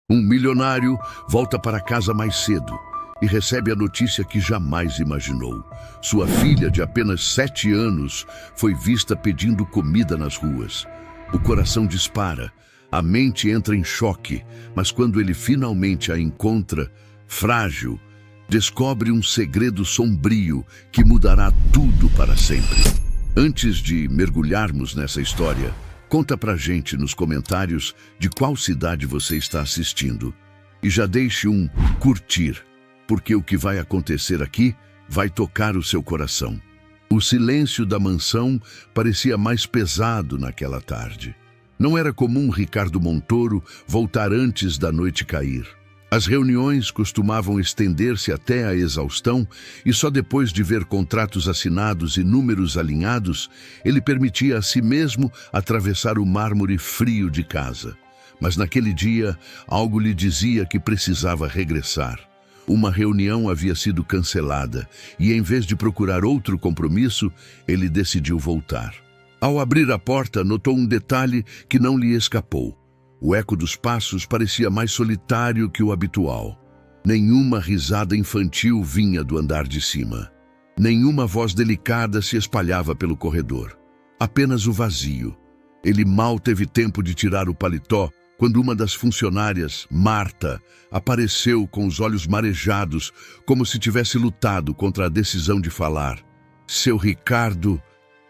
Um milionário volta para casa mais cedo e recebe a notícia que jamais imaginou. Sua filha, de apenas 7 anos, foi vista pedindo comida nas ruas. O coração dispara, a mente entra em choque, mas quando ele finalmente a encontra, frágil, descobre um segredo sombrio que mudará tudo para sempre. Antes de mergulharmos nessa história, conta pra gente nos comentários de qual cidade você está assistindo. E já deixe um curtir, porque o que vai acontecer aqui vai tocar o seu coração. O silêncio da mansão parecia mais pesado naquela tarde. Não era comum Ricardo Montoro voltar antes da noite cair. As reuniões costumavam estender-se até a exaustão e só depois de ver contratos assinados e números alinhados, ele permitia a si mesmo atravessar o mármore frio de casa. Mas naquele dia, algo lhe dizia que precisava regressar. Uma reunião havia sido cancelada e, em vez de procurar outro compromisso, ele decidiu voltar. Ao abrir a porta, notou um detalhe que não lhe escapou. O eco dos passos parecia mais solitário que o habitual. Nenhuma risada infantil vinha do andar de cima. Nenhuma voz delicada se espalhava pelo corredor. Apenas o vazio. Ele mal teve tempo de tirar o paletó quando uma das funcionárias, Marta, apareceu com os olhos marejados, como se tivesse lutado contra a decisão de falar. Seu Ricardo...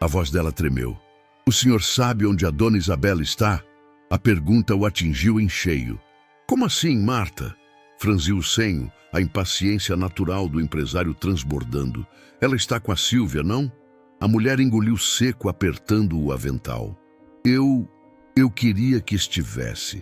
A voz dela tremeu. O senhor sabe onde a dona Isabela está? A pergunta o atingiu em cheio. Como assim, Marta? Franziu o senho, a impaciência natural do empresário transbordando. Ela está com a Sílvia, não? A mulher engoliu seco, apertando o avental. Eu queria que estivesse,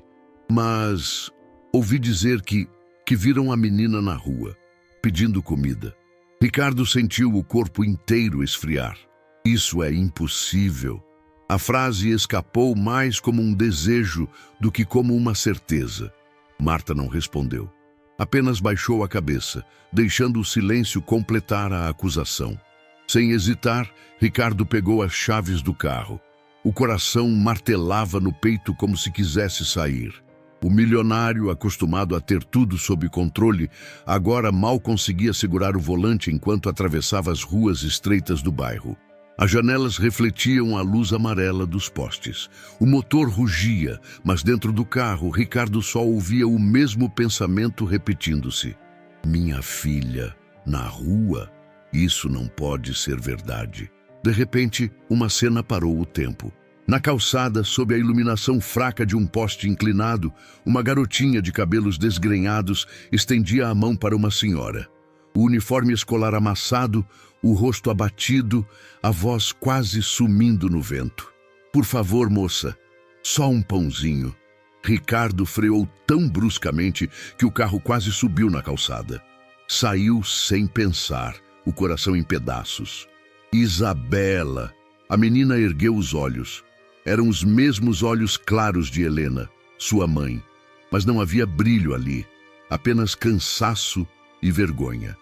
mas ouvi dizer que viram a menina na rua, pedindo comida. Ricardo sentiu o corpo inteiro esfriar. Isso é impossível. A frase escapou mais como um desejo do que como uma certeza. Marta não respondeu. Apenas baixou a cabeça, deixando o silêncio completar a acusação. Sem hesitar, Ricardo pegou as chaves do carro. O coração martelava no peito como se quisesse sair. O milionário, acostumado a ter tudo sob controle, agora mal conseguia segurar o volante enquanto atravessava as ruas estreitas do bairro. As janelas refletiam a luz amarela dos postes. O motor rugia, mas dentro do carro, Ricardo só ouvia o mesmo pensamento repetindo-se. Minha filha, na rua? Isso não pode ser verdade. De repente, uma cena parou o tempo. Na calçada, sob a iluminação fraca de um poste inclinado, uma garotinha de cabelos desgrenhados estendia a mão para uma senhora. O uniforme escolar amassado, o rosto abatido, a voz quase sumindo no vento. Por favor, moça, só um pãozinho. Ricardo freou tão bruscamente que o carro quase subiu na calçada. Saiu sem pensar, o coração em pedaços. Isabela! A menina ergueu os olhos. Eram os mesmos olhos claros de Helena, sua mãe. Mas não havia brilho ali, apenas cansaço e vergonha.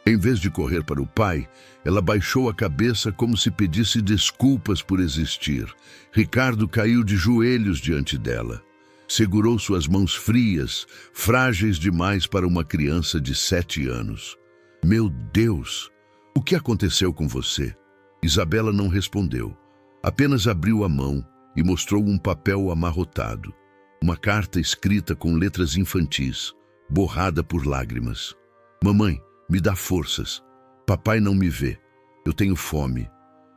Em vez de correr para o pai, ela baixou a cabeça como se pedisse desculpas por existir. Ricardo caiu de joelhos diante dela. Segurou suas mãos frias, frágeis demais para uma criança de 7 anos. Meu Deus! O que aconteceu com você? Isabela não respondeu. Apenas abriu a mão e mostrou um papel amarrotado. Uma carta escrita com letras infantis, borrada por lágrimas. Mamãe, me dá forças. Papai não me vê. Eu tenho fome.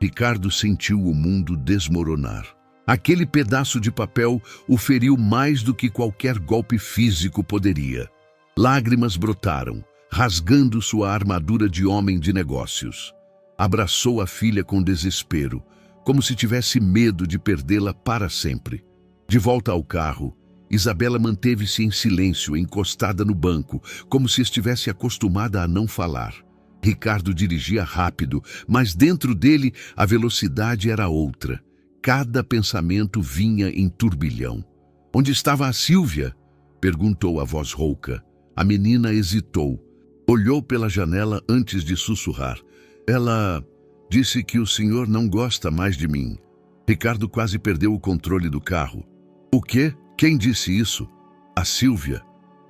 Ricardo sentiu o mundo desmoronar. Aquele pedaço de papel o feriu mais do que qualquer golpe físico poderia. Lágrimas brotaram, rasgando sua armadura de homem de negócios. Abraçou a filha com desespero, como se tivesse medo de perdê-la para sempre. De volta ao carro, Isabela manteve-se em silêncio, encostada no banco, como se estivesse acostumada a não falar. Ricardo dirigia rápido, mas dentro dele a velocidade era outra. Cada pensamento vinha em turbilhão. Onde estava a Sílvia? Perguntou a voz rouca. A menina hesitou. Olhou pela janela antes de sussurrar. Ela disse que o senhor não gosta mais de mim. Ricardo quase perdeu o controle do carro. O quê? Quem disse isso? A Sílvia.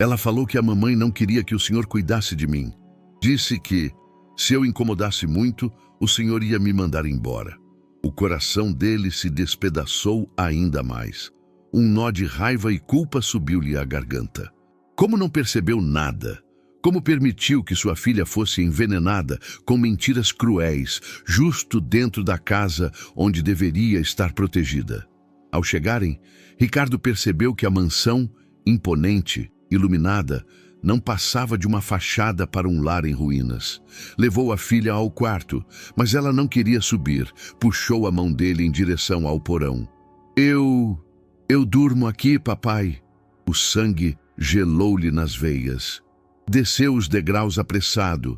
Ela falou que a mamãe não queria que o senhor cuidasse de mim. Disse que, se eu incomodasse muito, o senhor ia me mandar embora. O coração dele se despedaçou ainda mais. Um nó de raiva e culpa subiu-lhe à garganta. Como não percebeu nada? Como permitiu que sua filha fosse envenenada com mentiras cruéis, justo dentro da casa onde deveria estar protegida? Ao chegarem, Ricardo percebeu que a mansão, imponente, iluminada, não passava de uma fachada para um lar em ruínas. Levou a filha ao quarto, mas ela não queria subir. Puxou a mão dele em direção ao porão. Eu durmo aqui, papai. O sangue gelou-lhe nas veias. Desceu os degraus apressado,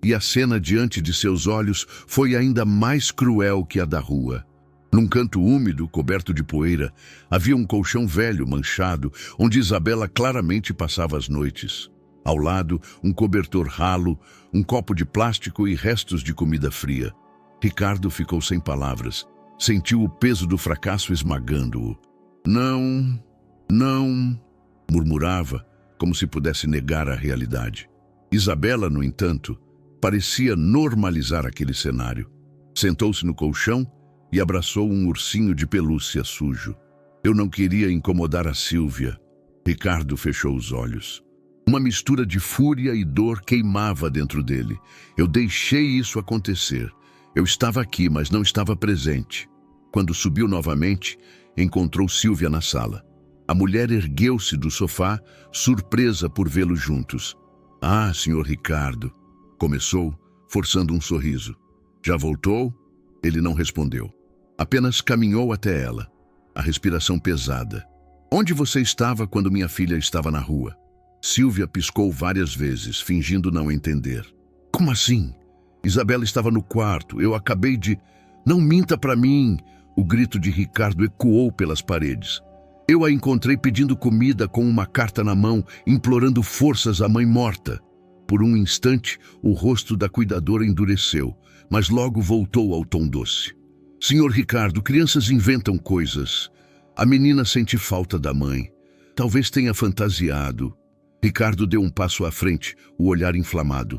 e a cena diante de seus olhos foi ainda mais cruel que a da rua. Num canto úmido, coberto de poeira, havia um colchão velho, manchado, onde Isabela claramente passava as noites. Ao lado, um cobertor ralo, um copo de plástico e restos de comida fria. Ricardo ficou sem palavras. Sentiu o peso do fracasso esmagando-o. Não, murmurava, como se pudesse negar a realidade. Isabela, no entanto, parecia normalizar aquele cenário. Sentou-se no colchão e abraçou um ursinho de pelúcia sujo. Eu não queria incomodar a Sílvia. Ricardo fechou os olhos. Uma mistura de fúria e dor queimava dentro dele. Eu deixei isso acontecer. Eu estava aqui, mas não estava presente. Quando subiu novamente, encontrou Sílvia na sala. A mulher ergueu-se do sofá, surpresa por vê-los juntos. Ah, senhor Ricardo, começou, forçando um sorriso. Já voltou? Ele não respondeu. Apenas caminhou até ela, a respiração pesada. Onde você estava quando minha filha estava na rua? Sílvia piscou várias vezes, fingindo não entender. Como assim? Isabela estava no quarto, eu acabei de... Não minta para mim! O grito de Ricardo ecoou pelas paredes. Eu a encontrei pedindo comida com uma carta na mão, implorando forças à mãe morta. Por um instante, o rosto da cuidadora endureceu, mas logo voltou ao tom doce. Senhor Ricardo, crianças inventam coisas. A menina sente falta da mãe. Talvez tenha fantasiado. Ricardo deu um passo à frente, o olhar inflamado.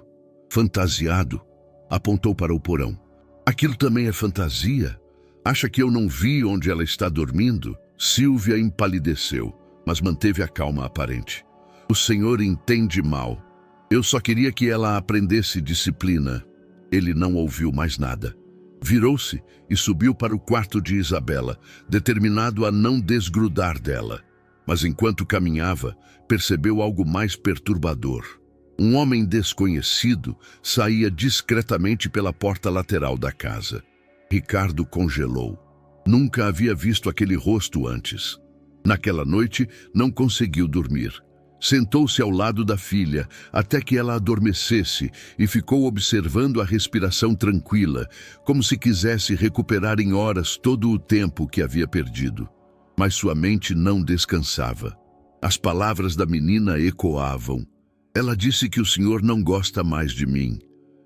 Fantasiado? Apontou para o porão. Aquilo também é fantasia? Acha que eu não vi onde ela está dormindo? Sílvia empalideceu, mas manteve a calma aparente. O senhor entende mal. Eu só queria que ela aprendesse disciplina. Ele não ouviu mais nada. Virou-se e subiu para o quarto de Isabela, determinado a não desgrudar dela. Mas enquanto caminhava, percebeu algo mais perturbador. Um homem desconhecido saía discretamente pela porta lateral da casa. Ricardo congelou. Nunca havia visto aquele rosto antes. Naquela noite, não conseguiu dormir. Sentou-se ao lado da filha até que ela adormecesse e ficou observando a respiração tranquila, como se quisesse recuperar em horas todo o tempo que havia perdido. Mas sua mente não descansava. As palavras da menina ecoavam. Ela disse que o senhor não gosta mais de mim.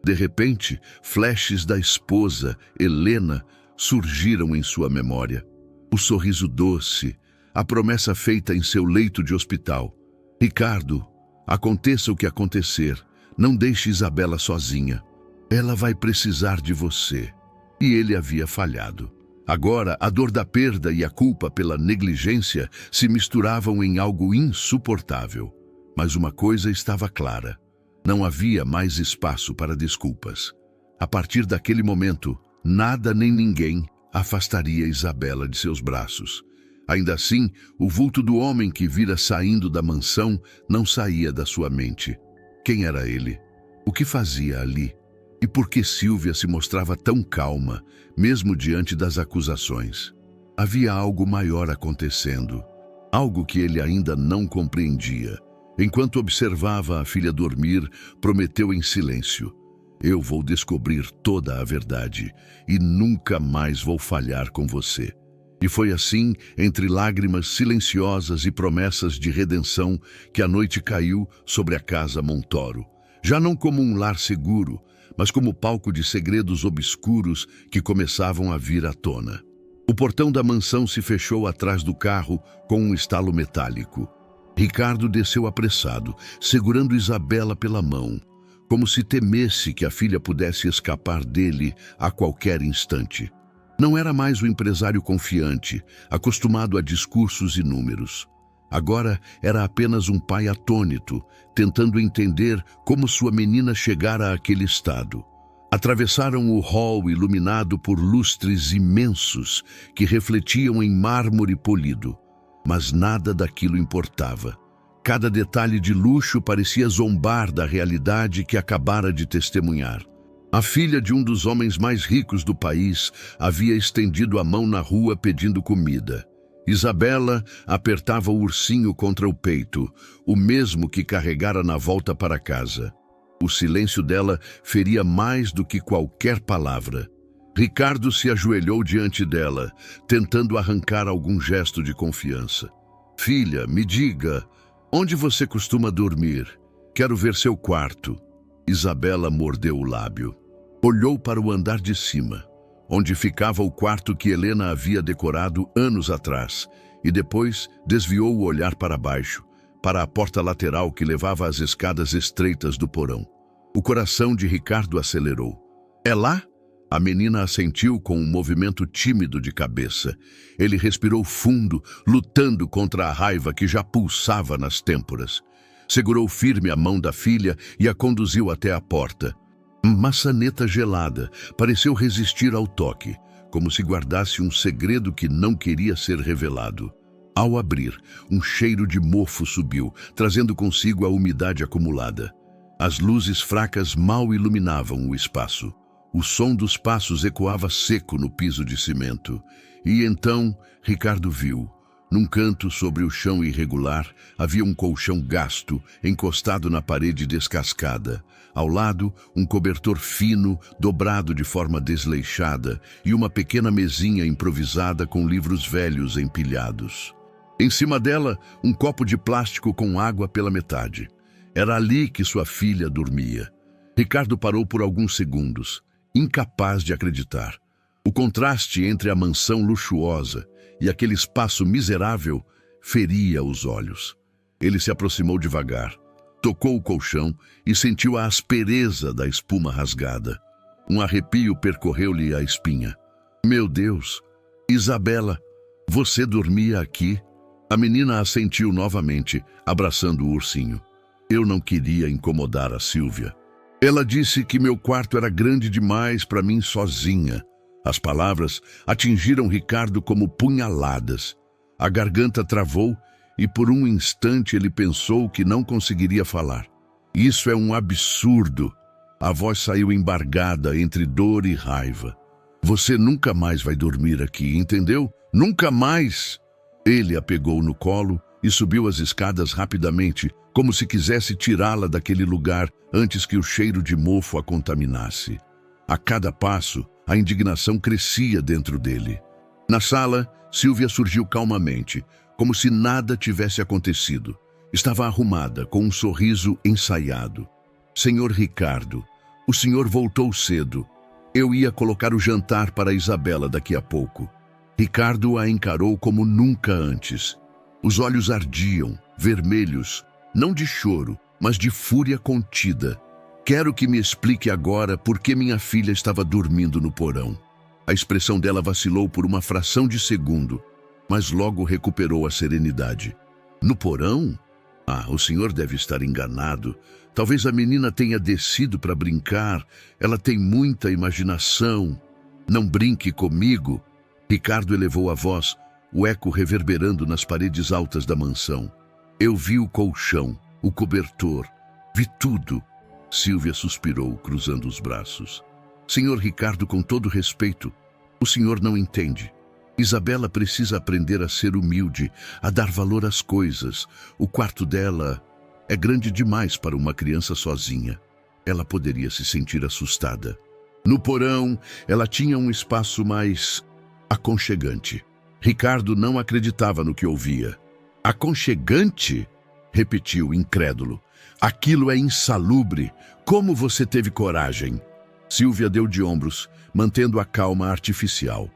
De repente, flashes da esposa, Helena, surgiram em sua memória. O sorriso doce, a promessa feita em seu leito de hospital. Ricardo, aconteça o que acontecer, não deixe Isabela sozinha. Ela vai precisar de você. E ele havia falhado. Agora, a dor da perda e a culpa pela negligência se misturavam em algo insuportável. Mas uma coisa estava clara. Não havia mais espaço para desculpas. A partir daquele momento, nada nem ninguém afastaria Isabela de seus braços. Ainda assim, o vulto do homem que vira saindo da mansão não saía da sua mente. Quem era ele? O que fazia ali? E por que Sílvia se mostrava tão calma, mesmo diante das acusações? Havia algo maior acontecendo, algo que ele ainda não compreendia. Enquanto observava a filha dormir, prometeu em silêncio: eu vou descobrir toda a verdade e nunca mais vou falhar com você. E foi assim, entre lágrimas silenciosas e promessas de redenção, que a noite caiu sobre a casa Montoro. Já não como um lar seguro, mas como palco de segredos obscuros que começavam a vir à tona. O portão da mansão se fechou atrás do carro com um estalo metálico. Ricardo desceu apressado, segurando Isabela pela mão, como se temesse que a filha pudesse escapar dele a qualquer instante. Não era mais o empresário confiante, acostumado a discursos e números. Agora era apenas um pai atônito, tentando entender como sua menina chegara àquele estado. Atravessaram o hall iluminado por lustres imensos que refletiam em mármore polido. Mas nada daquilo importava. Cada detalhe de luxo parecia zombar da realidade que acabara de testemunhar. A filha de um dos homens mais ricos do país havia estendido a mão na rua pedindo comida. Isabela apertava o ursinho contra o peito, o mesmo que carregara na volta para casa. O silêncio dela feria mais do que qualquer palavra. Ricardo se ajoelhou diante dela, tentando arrancar algum gesto de confiança. Filha, me diga, onde você costuma dormir? Quero ver seu quarto. Isabela mordeu o lábio. Olhou para o andar de cima, onde ficava o quarto que Helena havia decorado anos atrás, e depois desviou o olhar para baixo, para a porta lateral que levava às escadas estreitas do porão. O coração de Ricardo acelerou. É lá? A menina assentiu com um movimento tímido de cabeça. Ele respirou fundo, lutando contra a raiva que já pulsava nas têmporas. Segurou firme a mão da filha e a conduziu até a porta. Maçaneta gelada pareceu resistir ao toque, como se guardasse um segredo que não queria ser revelado. Ao abrir, um cheiro de mofo subiu, trazendo consigo a umidade acumulada. As luzes fracas mal iluminavam o espaço. O som dos passos ecoava seco no piso de cimento. E então, Ricardo viu. Num canto sobre o chão irregular, havia um colchão gasto, encostado na parede descascada. Ao lado, um cobertor fino, dobrado de forma desleixada, e uma pequena mesinha improvisada com livros velhos empilhados. Em cima dela, um copo de plástico com água pela metade. Era ali que sua filha dormia. Ricardo parou por alguns segundos, incapaz de acreditar. O contraste entre a mansão luxuosa e aquele espaço miserável feria os olhos. Ele se aproximou devagar, tocou o colchão e sentiu a aspereza da espuma rasgada. Um arrepio percorreu-lhe a espinha. Meu Deus! Isabela, você dormia aqui? A menina assentiu novamente, abraçando o ursinho. Eu não queria incomodar a Sílvia. Ela disse que meu quarto era grande demais para mim sozinha. As palavras atingiram Ricardo como punhaladas. A garganta travou e por um instante ele pensou que não conseguiria falar. Isso é um absurdo. A voz saiu embargada entre dor e raiva. Você nunca mais vai dormir aqui, entendeu? Nunca mais! Ele a pegou no colo e subiu as escadas rapidamente, como se quisesse tirá-la daquele lugar antes que o cheiro de mofo a contaminasse. A cada passo, a indignação crescia dentro dele. Na sala, Sílvia surgiu calmamente, como se nada tivesse acontecido. Estava arrumada, com um sorriso ensaiado. Senhor Ricardo, o senhor voltou cedo. Eu ia colocar o jantar para Isabela daqui a pouco. Ricardo a encarou como nunca antes. Os olhos ardiam, vermelhos, não de choro, mas de fúria contida. Quero que me explique agora por que minha filha estava dormindo no porão. A expressão dela vacilou por uma fração de segundo, mas logo recuperou a serenidade. No porão? Ah, o senhor deve estar enganado. Talvez a menina tenha descido para brincar. Ela tem muita imaginação. Não brinque comigo. Ricardo elevou a voz, o eco reverberando nas paredes altas da mansão. Eu vi o colchão, o cobertor, vi tudo. Sílvia suspirou, cruzando os braços. Senhor Ricardo, com todo respeito, o senhor não entende. Isabela precisa aprender a ser humilde, a dar valor às coisas. O quarto dela é grande demais para uma criança sozinha. Ela poderia se sentir assustada. No porão, ela tinha um espaço mais aconchegante. Ricardo não acreditava no que ouvia. Aconchegante? Repetiu, incrédulo. Aquilo é insalubre. Como você teve coragem? Sílvia deu de ombros, mantendo a calma artificial.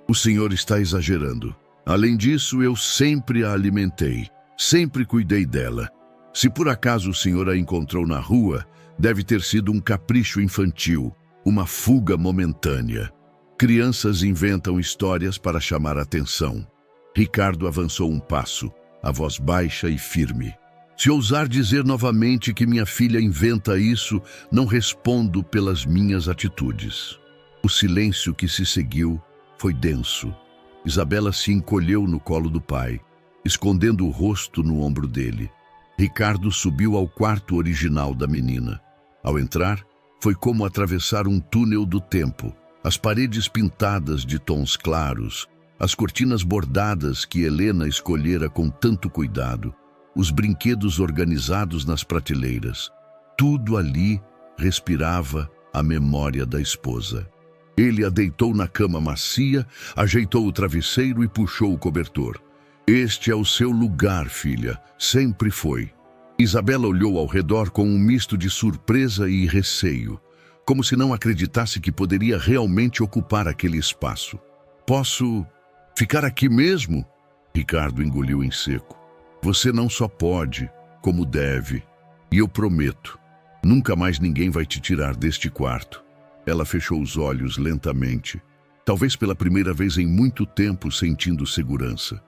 O senhor está exagerando. Além disso, eu sempre a alimentei. Sempre cuidei dela. Se por acaso o senhor a encontrou na rua, deve ter sido um capricho infantil, uma fuga momentânea. Crianças inventam histórias para chamar atenção. Ricardo avançou um passo, a voz baixa e firme. Se ousar dizer novamente que minha filha inventa isso, não respondo pelas minhas atitudes. O silêncio que se seguiu foi denso. Isabela se encolheu no colo do pai, escondendo o rosto no ombro dele. Ricardo subiu ao quarto original da menina. Ao entrar, foi como atravessar um túnel do tempo. As paredes pintadas de tons claros, as cortinas bordadas que Helena escolhera com tanto cuidado, os brinquedos organizados nas prateleiras. Tudo ali respirava a memória da esposa. Ele a deitou na cama macia, ajeitou o travesseiro e puxou o cobertor. Este é o seu lugar, filha. Sempre foi. Isabela olhou ao redor com um misto de surpresa e receio, como se não acreditasse que poderia realmente ocupar aquele espaço. Posso ficar aqui mesmo? Ricardo engoliu em seco. Você não só pode, como deve. E eu prometo, nunca mais ninguém vai te tirar deste quarto. Ela fechou os olhos lentamente, talvez pela primeira vez em muito tempo sentindo segurança.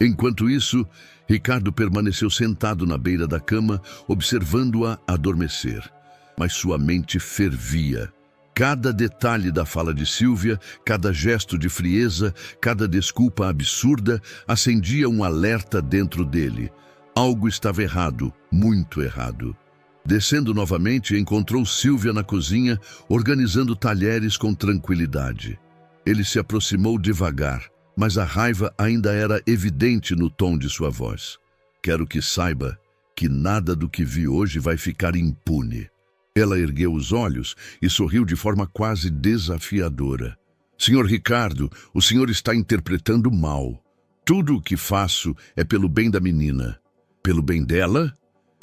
Enquanto isso, Ricardo permaneceu sentado na beira da cama, observando-a adormecer. Mas sua mente fervia. Cada detalhe da fala de Sílvia, cada gesto de frieza, cada desculpa absurda, acendia um alerta dentro dele. Algo estava errado, muito errado. Descendo novamente, encontrou Sílvia na cozinha, organizando talheres com tranquilidade. Ele se aproximou devagar, mas a raiva ainda era evidente no tom de sua voz. Quero que saiba que nada do que vi hoje vai ficar impune. Ela ergueu os olhos e sorriu de forma quase desafiadora. Senhor Ricardo, o senhor está interpretando mal. Tudo o que faço é pelo bem da menina. Pelo bem dela?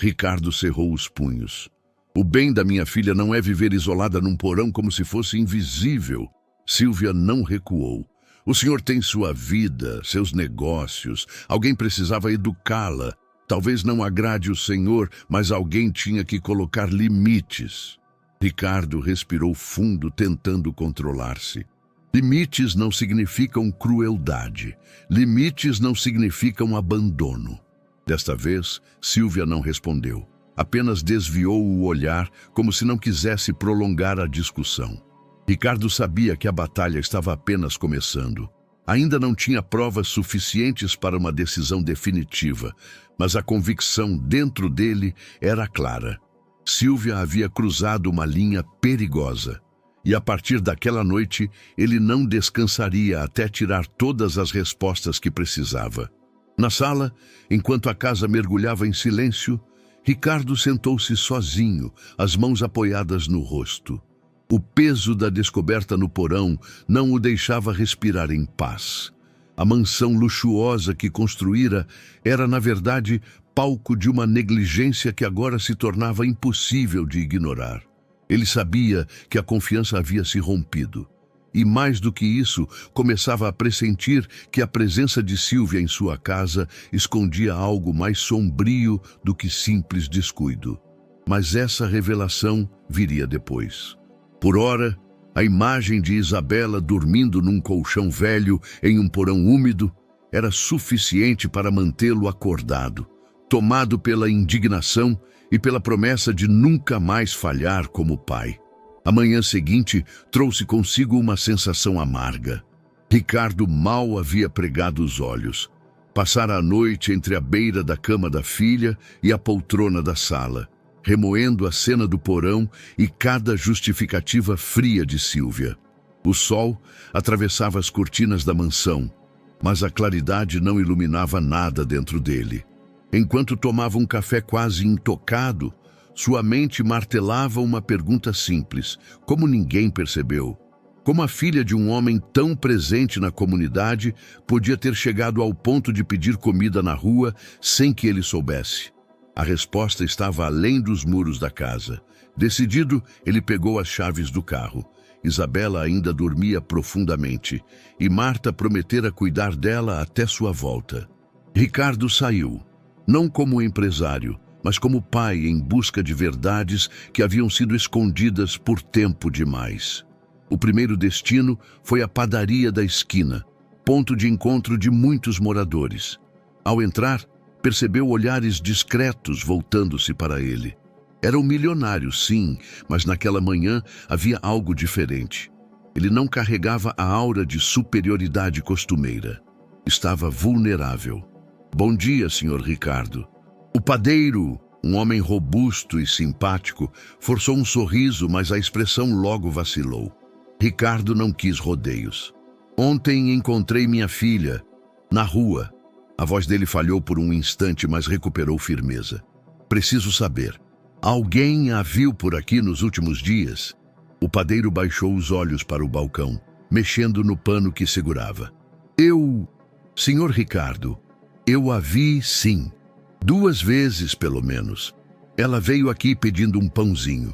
Ricardo cerrou os punhos. O bem da minha filha não é viver isolada num porão como se fosse invisível. Sílvia não recuou. O senhor tem sua vida, seus negócios. Alguém precisava educá-la. Talvez não agrade o senhor, mas alguém tinha que colocar limites. Ricardo respirou fundo, tentando controlar-se. Limites não significam crueldade. Limites não significam abandono. Desta vez, Sílvia não respondeu. Apenas desviou o olhar, como se não quisesse prolongar a discussão. Ricardo sabia que a batalha estava apenas começando. Ainda não tinha provas suficientes para uma decisão definitiva, mas a convicção dentro dele era clara. Sílvia havia cruzado uma linha perigosa, e a partir daquela noite ele não descansaria até tirar todas as respostas que precisava. Na sala, enquanto a casa mergulhava em silêncio, Ricardo sentou-se sozinho, as mãos apoiadas no rosto. O peso da descoberta no porão não o deixava respirar em paz. A mansão luxuosa que construíra era, na verdade, palco de uma negligência que agora se tornava impossível de ignorar. Ele sabia que a confiança havia se rompido. E mais do que isso, começava a pressentir que a presença de Sílvia em sua casa escondia algo mais sombrio do que simples descuido. Mas essa revelação viria depois. Por ora, a imagem de Isabela dormindo num colchão velho em um porão úmido era suficiente para mantê-lo acordado, tomado pela indignação e pela promessa de nunca mais falhar como pai. A manhã seguinte trouxe consigo uma sensação amarga. Ricardo mal havia pregado os olhos. Passara a noite entre a beira da cama da filha e a poltrona da sala, remoendo a cena do porão e cada justificativa fria de Sílvia. O sol atravessava as cortinas da mansão, mas a claridade não iluminava nada dentro dele. Enquanto tomava um café quase intocado, sua mente martelava uma pergunta simples, como ninguém percebeu. Como a filha de um homem tão presente na comunidade podia ter chegado ao ponto de pedir comida na rua sem que ele soubesse? A resposta estava além dos muros da casa. Decidido, ele pegou as chaves do carro. Isabela ainda dormia profundamente, e Marta prometera cuidar dela até sua volta. Ricardo saiu. Não como empresário, mas como pai em busca de verdades que haviam sido escondidas por tempo demais. O primeiro destino foi a padaria da esquina, ponto de encontro de muitos moradores. Ao entrar, percebeu olhares discretos voltando-se para ele. Era um milionário, sim, mas naquela manhã havia algo diferente. Ele não carregava a aura de superioridade costumeira. Estava vulnerável. Bom dia, Sr. Ricardo. O padeiro, um homem robusto e simpático, forçou um sorriso, mas a expressão logo vacilou. Ricardo não quis rodeios. Ontem encontrei minha filha na rua. A voz dele falhou por um instante, mas recuperou firmeza. Preciso saber. Alguém a viu por aqui nos últimos dias? O padeiro baixou os olhos para o balcão, mexendo no pano que segurava. Senhor Ricardo, eu a vi sim. 2 vezes, pelo menos. Ela veio aqui pedindo um pãozinho.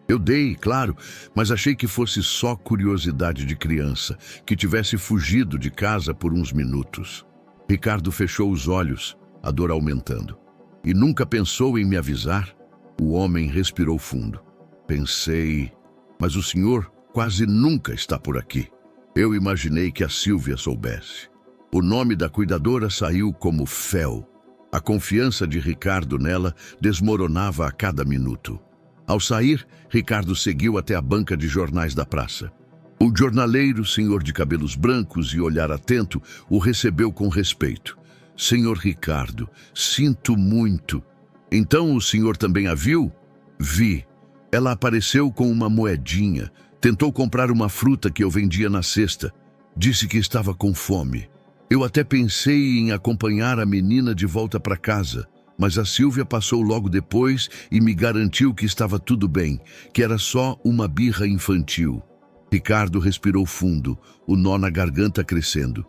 Eu dei, claro, mas achei que fosse só curiosidade de criança, que tivesse fugido de casa por uns minutos. Ricardo fechou os olhos, a dor aumentando. E nunca pensou em me avisar? O homem respirou fundo. Pensei, mas o senhor quase nunca está por aqui. Eu imaginei que a Sílvia soubesse. O nome da cuidadora saiu como fel. A confiança de Ricardo nela desmoronava a cada minuto. Ao sair, Ricardo seguiu até a banca de jornais da praça. O jornaleiro, senhor de cabelos brancos e olhar atento, o recebeu com respeito. Senhor Ricardo, sinto muito. Então o senhor também a viu? Vi. Ela apareceu com uma moedinha. Tentou comprar uma fruta que eu vendia na cesta. Disse que estava com fome. Eu até pensei em acompanhar a menina de volta para casa, mas a Sílvia passou logo depois e me garantiu que estava tudo bem, que era só uma birra infantil. Ricardo respirou fundo, o nó na garganta crescendo.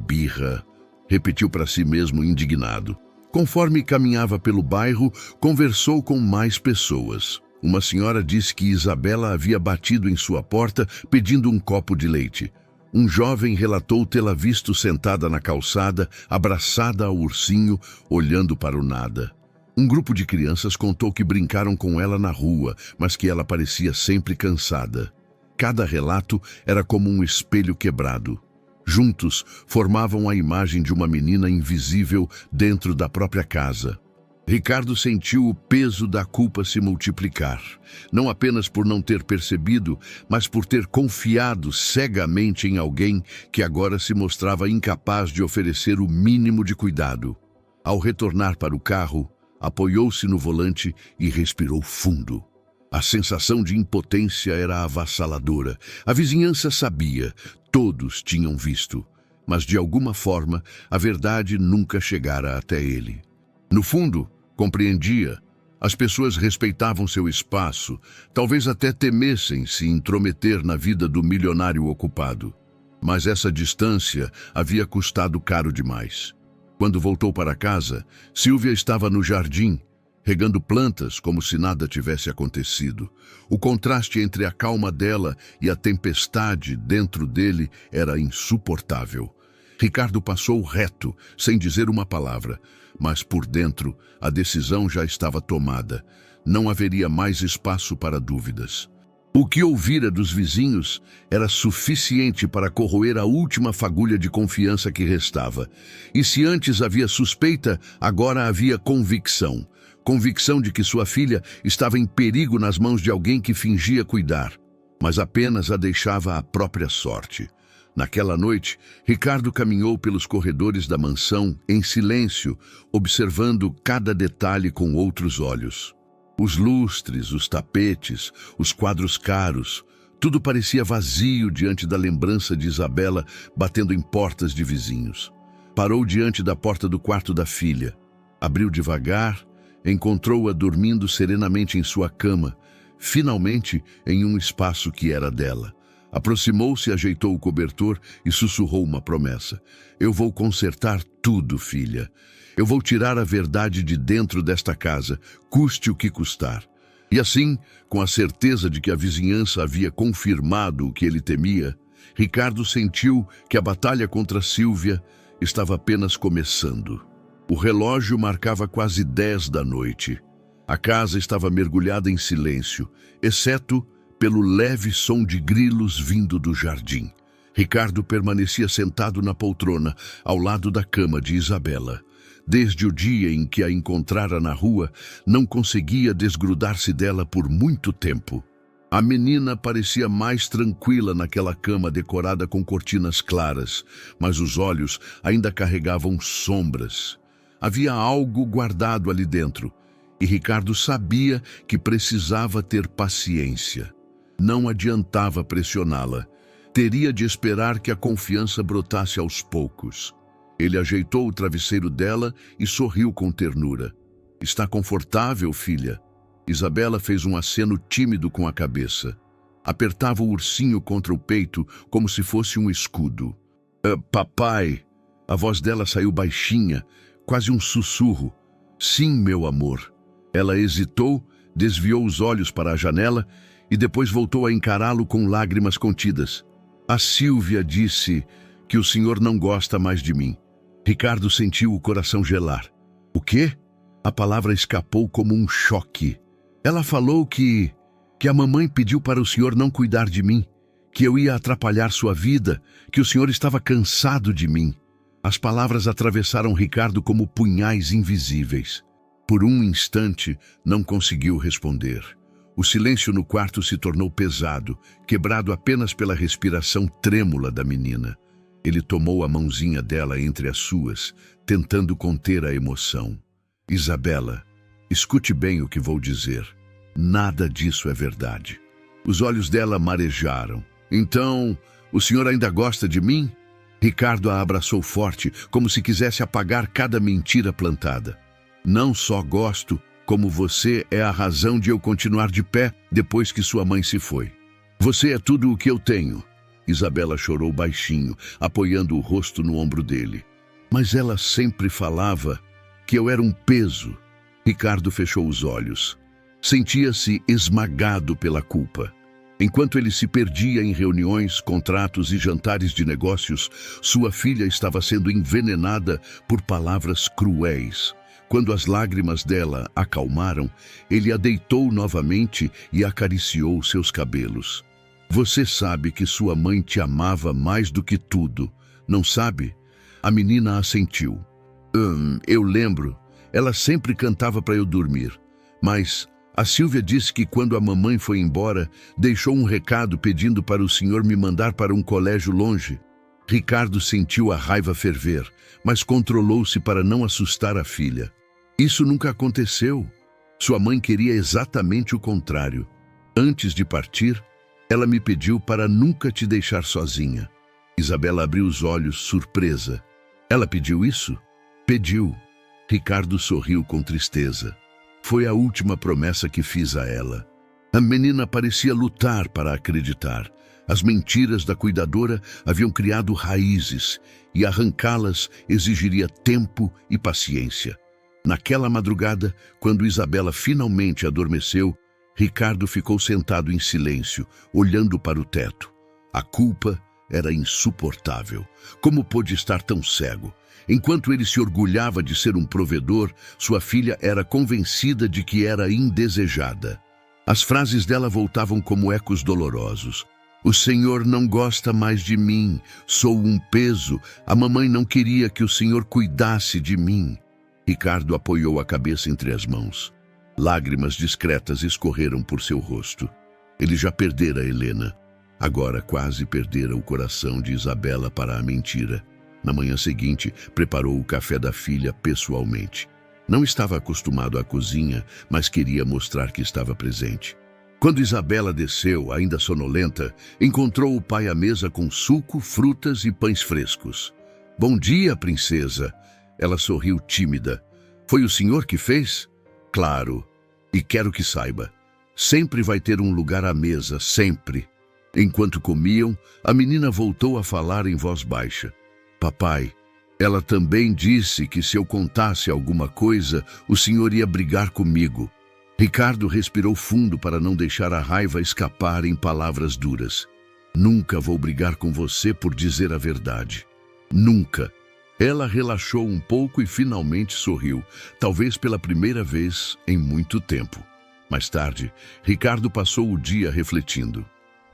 Birra, repetiu para si mesmo indignado. Conforme caminhava pelo bairro, conversou com mais pessoas. Uma senhora disse que Isabela havia batido em sua porta pedindo um copo de leite. Um jovem relatou tê-la visto sentada na calçada, abraçada ao ursinho, olhando para o nada. Um grupo de crianças contou que brincaram com ela na rua, mas que ela parecia sempre cansada. Cada relato era como um espelho quebrado. Juntos, formavam a imagem de uma menina invisível dentro da própria casa. Ricardo sentiu o peso da culpa se multiplicar, não apenas por não ter percebido, mas por ter confiado cegamente em alguém que agora se mostrava incapaz de oferecer o mínimo de cuidado. Ao retornar para o carro, apoiou-se no volante e respirou fundo. A sensação de impotência era avassaladora. A vizinhança sabia, todos tinham visto, mas de alguma forma a verdade nunca chegara até ele. No fundo, compreendia. As pessoas respeitavam seu espaço, talvez até temessem se intrometer na vida do milionário ocupado. Mas essa distância havia custado caro demais. Quando voltou para casa, Sílvia estava no jardim, regando plantas como se nada tivesse acontecido. O contraste entre a calma dela e a tempestade dentro dele era insuportável. Ricardo passou reto, sem dizer uma palavra, mas por dentro a decisão já estava tomada. Não haveria mais espaço para dúvidas. O que ouvira dos vizinhos era suficiente para corroer a última fagulha de confiança que restava. E se antes havia suspeita, agora havia convicção. Convicção de que sua filha estava em perigo nas mãos de alguém que fingia cuidar, mas apenas a deixava à própria sorte. Naquela noite, Ricardo caminhou pelos corredores da mansão em silêncio, observando cada detalhe com outros olhos. Os lustres, os tapetes, os quadros caros, tudo parecia vazio diante da lembrança de Isabela batendo em portas de vizinhos. Parou diante da porta do quarto da filha. Abriu devagar, encontrou-a dormindo serenamente em sua cama, finalmente em um espaço que era dela. Aproximou-se, ajeitou o cobertor e sussurrou uma promessa. Eu vou consertar tudo, filha. Eu vou tirar a verdade de dentro desta casa, custe o que custar. E assim, com a certeza de que a vizinhança havia confirmado o que ele temia, Ricardo sentiu que a batalha contra Sílvia estava apenas começando. O relógio marcava quase 10 da noite. A casa estava mergulhada em silêncio, exceto pelo leve som de grilos vindo do jardim. Ricardo permanecia sentado na poltrona, ao lado da cama de Isabela. Desde o dia em que a encontrara na rua, não conseguia desgrudar-se dela por muito tempo. A menina parecia mais tranquila naquela cama decorada com cortinas claras, mas os olhos ainda carregavam sombras. Havia algo guardado ali dentro, e Ricardo sabia que precisava ter paciência. Não adiantava pressioná-la. Teria de esperar que a confiança brotasse aos poucos. Ele ajeitou o travesseiro dela e sorriu com ternura. "Está confortável, filha?" Isabela fez um aceno tímido com a cabeça. Apertava o ursinho contra o peito como se fosse um escudo. Papai!" A voz dela saiu baixinha, quase um sussurro. "Sim, meu amor." Ela hesitou, desviou os olhos para a janela e depois voltou a encará-lo com lágrimas contidas. "A Sílvia disse que o senhor não gosta mais de mim." Ricardo sentiu o coração gelar. "O quê?" A palavra escapou como um choque. "Ela falou que a mamãe pediu para o senhor não cuidar de mim, que eu ia atrapalhar sua vida, que o senhor estava cansado de mim." As palavras atravessaram Ricardo como punhais invisíveis. Por um instante, não conseguiu responder. O silêncio no quarto se tornou pesado, quebrado apenas pela respiração trêmula da menina. Ele tomou a mãozinha dela entre as suas, tentando conter a emoção. "Isabela, escute bem o que vou dizer. Nada disso é verdade." Os olhos dela marejaram. "Então, o senhor ainda gosta de mim?" Ricardo a abraçou forte, como se quisesse apagar cada mentira plantada. "Não só gosto, como você é a razão de eu continuar de pé depois que sua mãe se foi. Você é tudo o que eu tenho." Isabela chorou baixinho, apoiando o rosto no ombro dele. "Mas ela sempre falava que eu era um peso." Ricardo fechou os olhos. Sentia-se esmagado pela culpa. Enquanto ele se perdia em reuniões, contratos e jantares de negócios, sua filha estava sendo envenenada por palavras cruéis. Quando as lágrimas dela acalmaram, ele a deitou novamente e acariciou seus cabelos. "Você sabe que sua mãe te amava mais do que tudo, não sabe?" A menina assentiu. Eu lembro. Ela sempre cantava para eu dormir. Mas a Sílvia disse que quando a mamãe foi embora, deixou um recado pedindo para o senhor me mandar para um colégio longe." Ricardo sentiu a raiva ferver, mas controlou-se para não assustar a filha. "Isso nunca aconteceu. Sua mãe queria exatamente o contrário. Antes de partir, ela me pediu para nunca te deixar sozinha." Isabela abriu os olhos, surpresa. "Ela pediu isso?" "Pediu." Ricardo sorriu com tristeza. "Foi a última promessa que fiz a ela." A menina parecia lutar para acreditar. As mentiras da cuidadora haviam criado raízes e arrancá-las exigiria tempo e paciência. Naquela madrugada, quando Isabela finalmente adormeceu, Ricardo ficou sentado em silêncio, olhando para o teto. A culpa era insuportável. Como pôde estar tão cego? Enquanto ele se orgulhava de ser um provedor, sua filha era convencida de que era indesejada. As frases dela voltavam como ecos dolorosos. "O senhor não gosta mais de mim. Sou um peso. A mamãe não queria que o senhor cuidasse de mim." Ricardo apoiou a cabeça entre as mãos. Lágrimas discretas escorreram por seu rosto. Ele já perdera Helena. Agora quase perdera o coração de Isabela para a mentira. Na manhã seguinte, preparou o café da filha pessoalmente. Não estava acostumado à cozinha, mas queria mostrar que estava presente. Quando Isabela desceu, ainda sonolenta, encontrou o pai à mesa com suco, frutas e pães frescos. "Bom dia, princesa." Ela sorriu tímida. "Foi o senhor que fez?" "Claro. E quero que saiba. Sempre vai ter um lugar à mesa, sempre." Enquanto comiam, a menina voltou a falar em voz baixa. "Papai, ela também disse que se eu contasse alguma coisa, o senhor ia brigar comigo." Ricardo respirou fundo para não deixar a raiva escapar em palavras duras. "Nunca vou brigar com você por dizer a verdade. Nunca." Ela relaxou um pouco e finalmente sorriu, talvez pela primeira vez em muito tempo. Mais tarde, Ricardo passou o dia refletindo.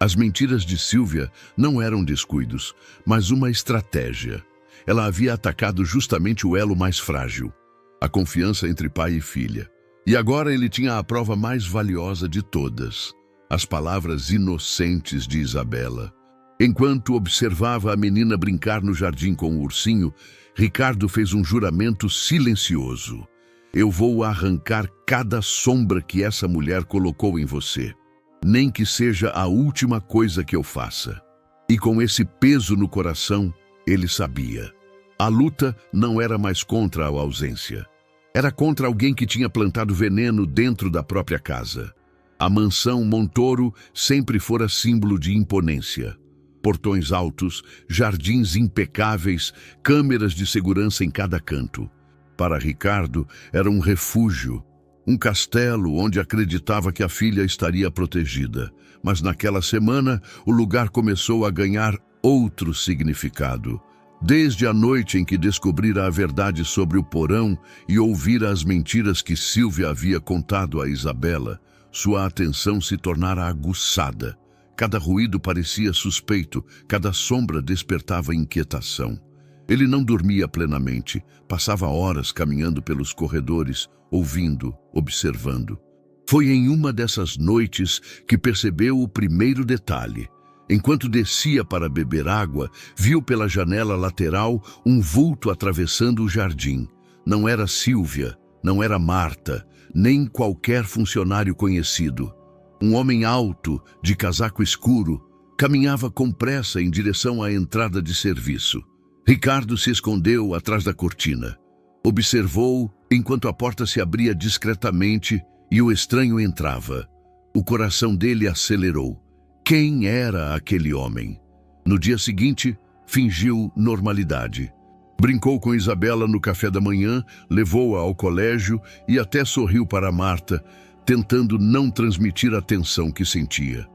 As mentiras de Sílvia não eram descuidos, mas uma estratégia. Ela havia atacado justamente o elo mais frágil, a confiança entre pai e filha. E agora ele tinha a prova mais valiosa de todas, as palavras inocentes de Isabela. Enquanto observava a menina brincar no jardim com o ursinho, Ricardo fez um juramento silencioso. Eu vou arrancar cada sombra que essa mulher colocou em você, nem que seja a última coisa que eu faça. E com esse peso no coração, ele sabia. A luta não era mais contra a ausência. Era contra alguém que tinha plantado veneno dentro da própria casa. A mansão Montoro sempre fora símbolo de imponência. Portões altos, jardins impecáveis, câmeras de segurança em cada canto. Para Ricardo, era um refúgio, um castelo onde acreditava que a filha estaria protegida. Mas naquela semana, o lugar começou a ganhar outro significado. Desde a noite em que descobrira a verdade sobre o porão e ouvira as mentiras que Sílvia havia contado a Isabela, sua atenção se tornara aguçada. Cada ruído parecia suspeito, cada sombra despertava inquietação. Ele não dormia plenamente, passava horas caminhando pelos corredores, ouvindo, observando. Foi em uma dessas noites que percebeu o primeiro detalhe. Enquanto descia para beber água, viu pela janela lateral um vulto atravessando o jardim. Não era Sílvia, não era Marta, nem qualquer funcionário conhecido. Um homem alto, de casaco escuro, caminhava com pressa em direção à entrada de serviço. Ricardo se escondeu atrás da cortina. Observou enquanto a porta se abria discretamente e o estranho entrava. O coração dele acelerou. Quem era aquele homem? No dia seguinte, fingiu normalidade. Brincou com Isabela no café da manhã, levou-a ao colégio e até sorriu para Marta, tentando não transmitir a tensão que sentia.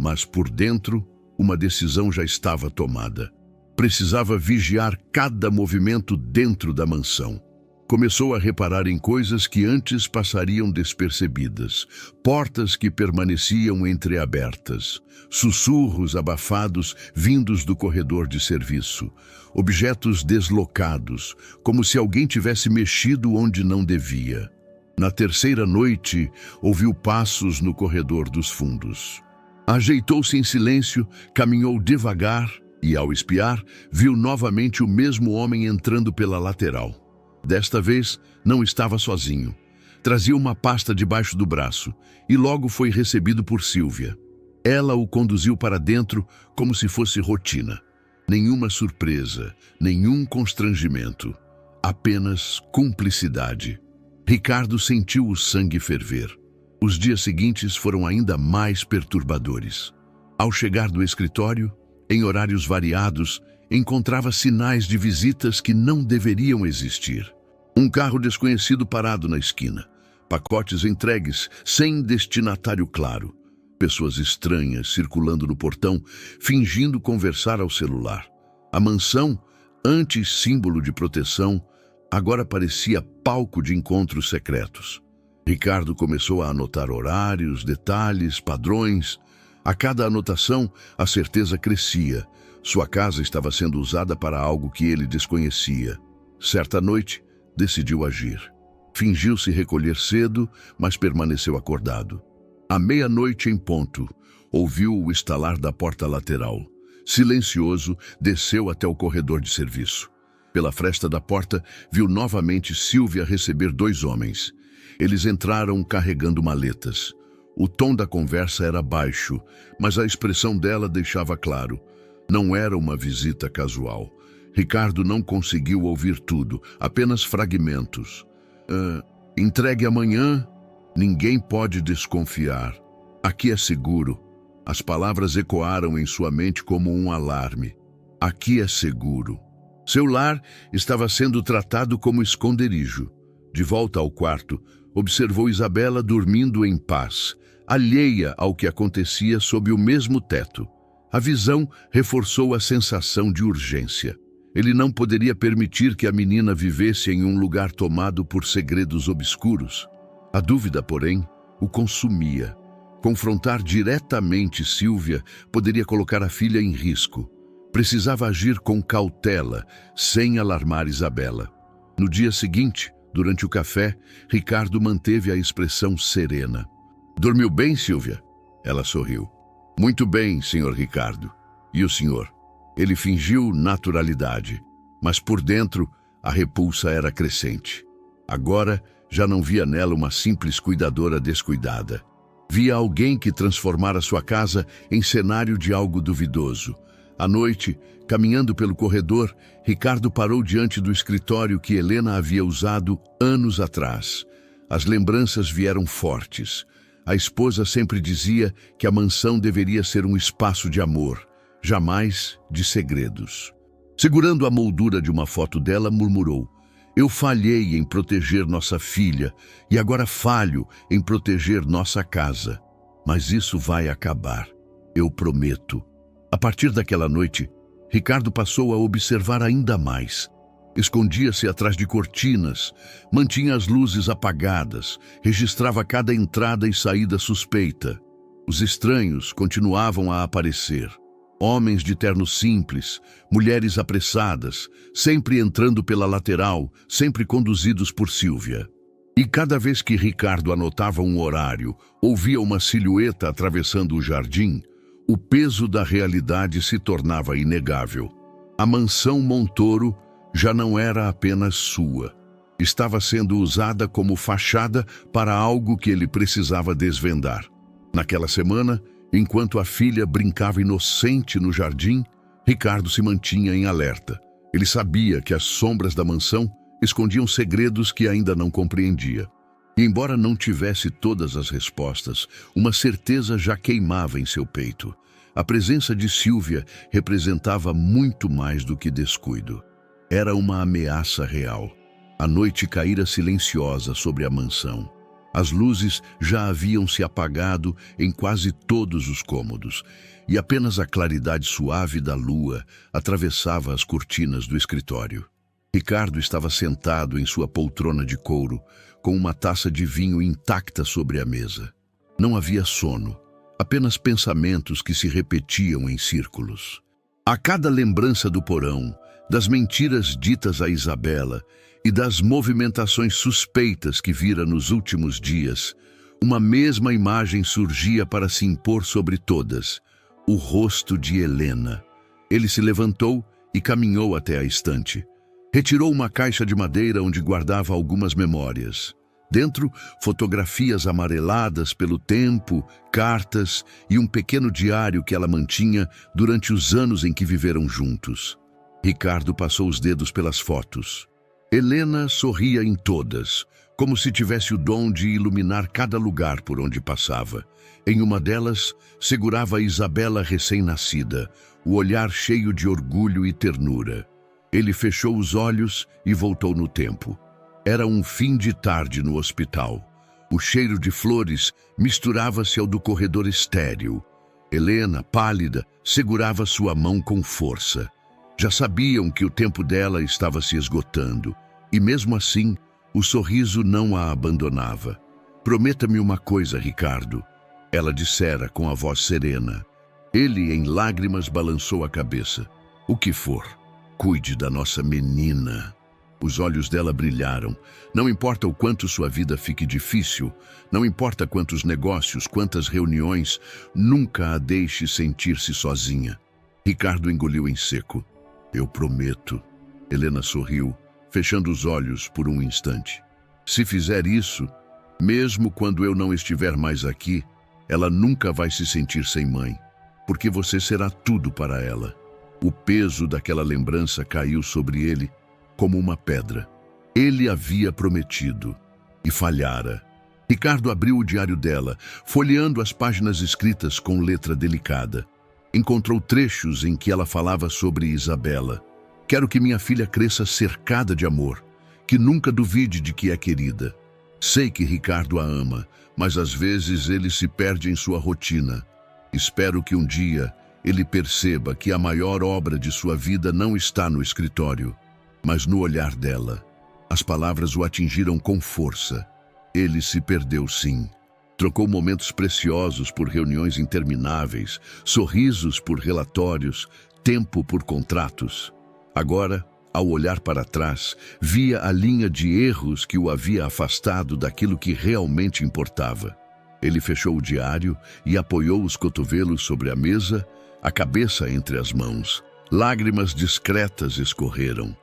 Mas por dentro, uma decisão já estava tomada. Precisava vigiar cada movimento dentro da mansão. Começou a reparar em coisas que antes passariam despercebidas. Portas que permaneciam entreabertas. Sussurros abafados vindos do corredor de serviço. Objetos deslocados, como se alguém tivesse mexido onde não devia. Na terceira noite, ouviu passos no corredor dos fundos. Ajeitou-se em silêncio, caminhou devagar e, ao espiar, viu novamente o mesmo homem entrando pela lateral. Desta vez, não estava sozinho. Trazia uma pasta debaixo do braço e logo foi recebido por Sílvia. Ela o conduziu para dentro como se fosse rotina. Nenhuma surpresa, nenhum constrangimento, apenas cumplicidade. Ricardo sentiu o sangue ferver. Os dias seguintes foram ainda mais perturbadores. Ao chegar do escritório, em horários variados, encontrava sinais de visitas que não deveriam existir. Um carro desconhecido parado na esquina. Pacotes entregues, sem destinatário claro. Pessoas estranhas circulando no portão, fingindo conversar ao celular. A mansão, antes símbolo de proteção, agora parecia palco de encontros secretos. Ricardo começou a anotar horários, detalhes, padrões. A cada anotação, a certeza crescia. Sua casa estava sendo usada para algo que ele desconhecia. Certa noite, decidiu agir. Fingiu se recolher cedo, mas permaneceu acordado. À meia-noite em ponto, ouviu o estalar da porta lateral. Silencioso, desceu até o corredor de serviço. Pela fresta da porta, viu novamente Sílvia receber dois homens. Eles entraram carregando maletas. O tom da conversa era baixo, mas a expressão dela deixava claro. Não era uma visita casual. Ricardo não conseguiu ouvir tudo, apenas fragmentos. Entregue amanhã? Ninguém pode desconfiar. Aqui é seguro. As palavras ecoaram em sua mente como um alarme. Aqui é seguro. Seu lar estava sendo tratado como esconderijo. De volta ao quarto, observou Isabela dormindo em paz, alheia ao que acontecia sob o mesmo teto. A visão reforçou a sensação de urgência. Ele não poderia permitir que a menina vivesse em um lugar tomado por segredos obscuros. A dúvida, porém, o consumia. Confrontar diretamente Sílvia poderia colocar a filha em risco. Precisava agir com cautela, sem alarmar Isabela. No dia seguinte, durante o café, Ricardo manteve a expressão serena. "Dormiu bem, Sílvia?" Ela sorriu. "Muito bem, senhor Ricardo. E o senhor?" Ele fingiu naturalidade, mas por dentro a repulsa era crescente. Agora já não via nela uma simples cuidadora descuidada. Via alguém que transformara sua casa em cenário de algo duvidoso. À noite, caminhando pelo corredor, Ricardo parou diante do escritório que Helena havia usado anos atrás. As lembranças vieram fortes. A esposa sempre dizia que a mansão deveria ser um espaço de amor, jamais de segredos. Segurando a moldura de uma foto dela, murmurou: "Eu falhei em proteger nossa filha e agora falho em proteger nossa casa. Mas isso vai acabar, eu prometo." A partir daquela noite, Ricardo passou a observar ainda mais. Escondia-se atrás de cortinas, mantinha as luzes apagadas, registrava cada entrada e saída suspeita. Os estranhos continuavam a aparecer. Homens de terno simples, mulheres apressadas, sempre entrando pela lateral, sempre conduzidos por Sílvia. E cada vez que Ricardo anotava um horário, ou via uma silhueta atravessando o jardim, o peso da realidade se tornava inegável. A mansão Montoro já não era apenas sua. Estava sendo usada como fachada para algo que ele precisava desvendar. Naquela semana, enquanto a filha brincava inocente no jardim, Ricardo se mantinha em alerta. Ele sabia que as sombras da mansão escondiam segredos que ainda não compreendia. E embora não tivesse todas as respostas, uma certeza já queimava em seu peito. A presença de Sílvia representava muito mais do que descuido. Era uma ameaça real. A noite caíra silenciosa sobre a mansão. As luzes já haviam se apagado em quase todos os cômodos, e apenas a claridade suave da lua atravessava as cortinas do escritório. Ricardo estava sentado em sua poltrona de couro, com uma taça de vinho intacta sobre a mesa. Não havia sono, apenas pensamentos que se repetiam em círculos. A cada lembrança do porão, das mentiras ditas a Isabela e das movimentações suspeitas que vira nos últimos dias, uma mesma imagem surgia para se impor sobre todas: o rosto de Helena. Ele se levantou e caminhou até a estante. Retirou uma caixa de madeira onde guardava algumas memórias. Dentro, fotografias amareladas pelo tempo, cartas e um pequeno diário que ela mantinha durante os anos em que viveram juntos. Ricardo passou os dedos pelas fotos. Helena sorria em todas, como se tivesse o dom de iluminar cada lugar por onde passava. Em uma delas, segurava Isabela recém-nascida, o olhar cheio de orgulho e ternura. Ele fechou os olhos e voltou no tempo. Era um fim de tarde no hospital. O cheiro de flores misturava-se ao do corredor estéril. Helena, pálida, segurava sua mão com força. Já sabiam que o tempo dela estava se esgotando, e mesmo assim, o sorriso não a abandonava. "Prometa-me uma coisa, Ricardo", ela dissera com a voz serena. Ele, em lágrimas, balançou a cabeça. "O que for, cuide da nossa menina." Os olhos dela brilharam. "Não importa o quanto sua vida fique difícil, não importa quantos negócios, quantas reuniões, nunca a deixe sentir-se sozinha." Ricardo engoliu em seco. "Eu prometo." Helena sorriu, fechando os olhos por um instante. "Se fizer isso, mesmo quando eu não estiver mais aqui, ela nunca vai se sentir sem mãe, porque você será tudo para ela." O peso daquela lembrança caiu sobre ele como uma pedra. Ele havia prometido e falhara. Ricardo abriu o diário dela, folheando as páginas escritas com letra delicada. Encontrou trechos em que ela falava sobre Isabela. "Quero que minha filha cresça cercada de amor, que nunca duvide de que é querida. Sei que Ricardo a ama, mas às vezes ele se perde em sua rotina. Espero que um dia ele perceba que a maior obra de sua vida não está no escritório, mas no olhar dela. As palavras o atingiram com força. Ele se perdeu, sim. Trocou momentos preciosos por reuniões intermináveis, sorrisos por relatórios, tempo por contratos. Agora, ao olhar para trás, via a linha de erros que o havia afastado daquilo que realmente importava. Ele fechou o diário e apoiou os cotovelos sobre a mesa, a cabeça entre as mãos. Lágrimas discretas escorreram.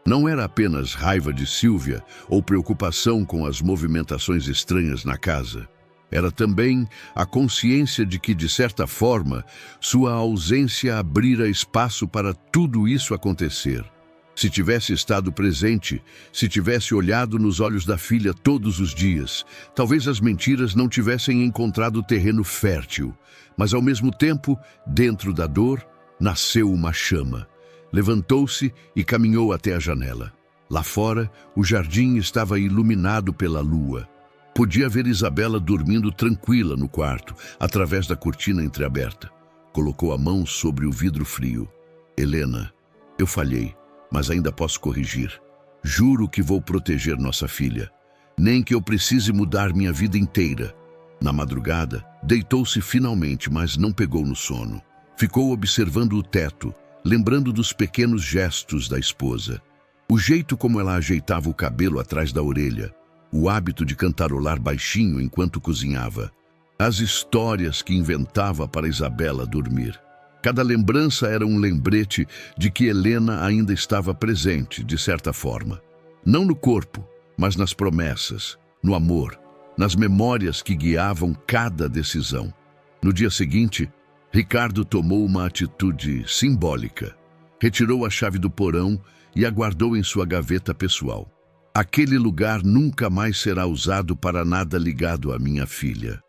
Não era apenas raiva de Sílvia ou preocupação com as movimentações estranhas na casa. Era também a consciência de que, de certa forma, sua ausência abrira espaço para tudo isso acontecer. Se tivesse estado presente, se tivesse olhado nos olhos da filha todos os dias, talvez as mentiras não tivessem encontrado terreno fértil, mas ao mesmo tempo, dentro da dor, nasceu uma chama. Levantou-se e caminhou até a janela. Lá fora, o jardim estava iluminado pela lua. Podia ver Isabela dormindo tranquila no quarto, através da cortina entreaberta. Colocou a mão sobre o vidro frio. Helena, eu falhei, mas ainda posso corrigir. Juro que vou proteger nossa filha, nem que eu precise mudar minha vida inteira. Na madrugada, deitou-se finalmente, mas não pegou no sono. Ficou observando o teto, lembrando dos pequenos gestos da esposa. O jeito como ela ajeitava o cabelo atrás da orelha, o hábito de cantarolar baixinho enquanto cozinhava, as histórias que inventava para Isabela dormir. Cada lembrança era um lembrete de que Helena ainda estava presente, de certa forma. Não no corpo, mas nas promessas, no amor, nas memórias que guiavam cada decisão. No dia seguinte, Ricardo tomou uma atitude simbólica. Retirou a chave do porão e a guardou em sua gaveta pessoal. Aquele lugar nunca mais será usado para nada ligado à minha filha,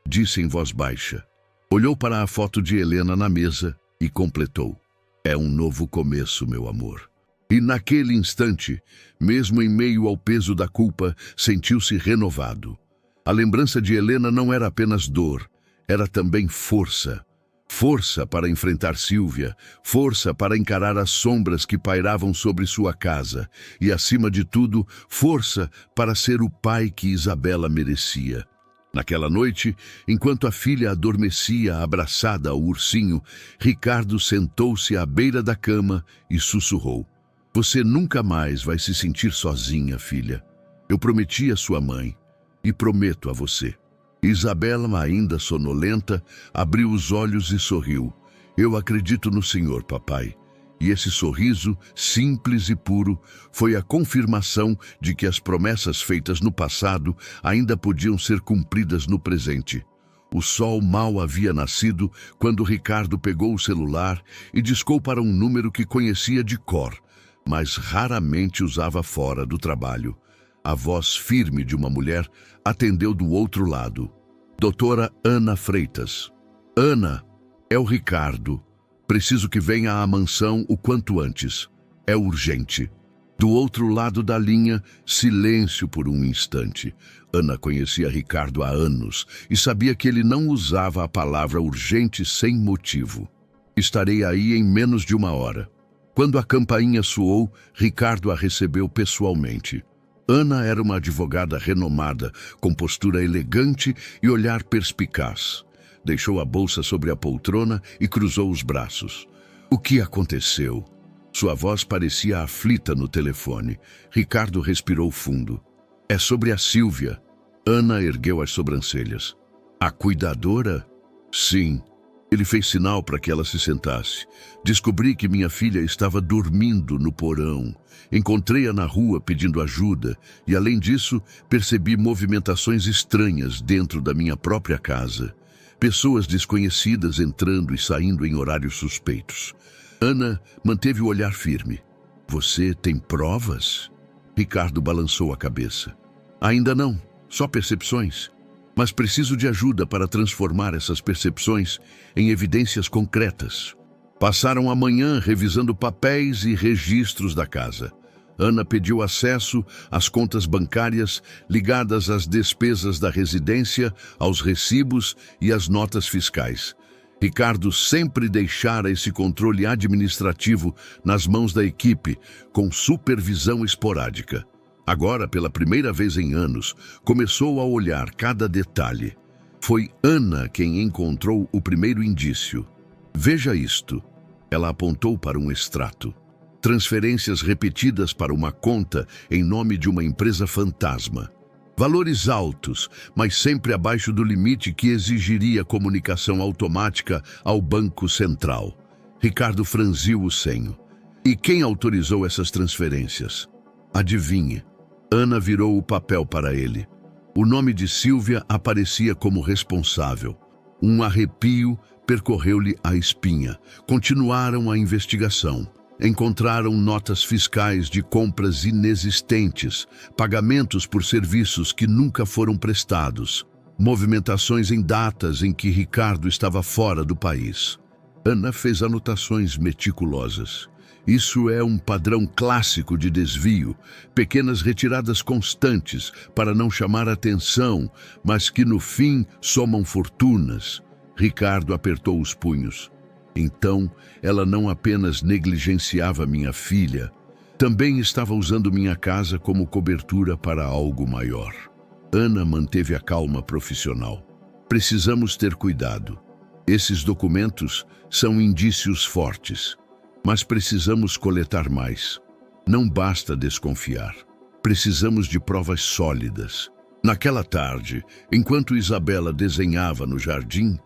disse em voz baixa. Olhou para a foto de Helena na mesa e completou. É um novo começo, meu amor. E naquele instante, mesmo em meio ao peso da culpa, sentiu-se renovado. A lembrança de Helena não era apenas dor, era também força. Força para enfrentar Sílvia, força para encarar as sombras que pairavam sobre sua casa e, acima de tudo, força para ser o pai que Isabela merecia. Naquela noite, enquanto a filha adormecia abraçada ao ursinho, Ricardo sentou-se à beira da cama e sussurrou. Você nunca mais vai se sentir sozinha, filha. Eu prometi à sua mãe e prometo a você. Isabela, ainda sonolenta, abriu os olhos e sorriu. Eu acredito no Senhor, papai. E esse sorriso, simples e puro, foi a confirmação de que as promessas feitas no passado ainda podiam ser cumpridas no presente. O sol mal havia nascido quando Ricardo pegou o celular e discou para um número que conhecia de cor, mas raramente usava fora do trabalho. A voz firme de uma mulher atendeu do outro lado. Doutora Ana Freitas. Ana, é o Ricardo. Preciso que venha à mansão o quanto antes. É urgente. Do outro lado da linha, silêncio por um instante. Ana conhecia Ricardo há anos e sabia que ele não usava a palavra urgente sem motivo. Estarei aí em menos de uma hora. Quando a campainha soou, Ricardo a recebeu pessoalmente. Ana era uma advogada renomada, com postura elegante e olhar perspicaz. Deixou a bolsa sobre a poltrona e cruzou os braços. O que aconteceu? Sua voz parecia aflita no telefone. Ricardo respirou fundo. É sobre a Sílvia. Ana ergueu as sobrancelhas. A cuidadora? Sim. Ele fez sinal para que ela se sentasse. Descobri que minha filha estava dormindo no porão. Encontrei-a na rua pedindo ajuda e, além disso, percebi movimentações estranhas dentro da minha própria casa. Pessoas desconhecidas entrando e saindo em horários suspeitos. Ana manteve o olhar firme. Você tem provas? Ricardo balançou a cabeça. Ainda não, só percepções. Mas preciso de ajuda para transformar essas percepções em evidências concretas. Passaram a manhã revisando papéis e registros da casa. Ana pediu acesso às contas bancárias ligadas às despesas da residência, aos recibos e às notas fiscais. Ricardo sempre deixara esse controle administrativo nas mãos da equipe, com supervisão esporádica. Agora, pela primeira vez em anos, começou a olhar cada detalhe. Foi Ana quem encontrou o primeiro indício. Veja isto. Ela apontou para um extrato. Transferências repetidas para uma conta em nome de uma empresa fantasma. Valores altos, mas sempre abaixo do limite que exigiria comunicação automática ao Banco Central. Ricardo franziu o senho. E quem autorizou essas transferências? Adivinhe. Ana virou o papel para ele. O nome de Sílvia aparecia como responsável. Um arrepio percorreu-lhe a espinha. Continuaram a investigação. Encontraram notas fiscais de compras inexistentes, pagamentos por serviços que nunca foram prestados, movimentações em datas em que Ricardo estava fora do país. Ana fez anotações meticulosas. Isso é um padrão clássico de desvio, pequenas retiradas constantes para não chamar atenção, mas que no fim somam fortunas. Ricardo apertou os punhos. Então, ela não apenas negligenciava minha filha, também estava usando minha casa como cobertura para algo maior. Ana manteve a calma profissional. Precisamos ter cuidado. Esses documentos são indícios fortes, mas precisamos coletar mais. Não basta desconfiar. Precisamos de provas sólidas. Naquela tarde, enquanto Isabela desenhava no jardim,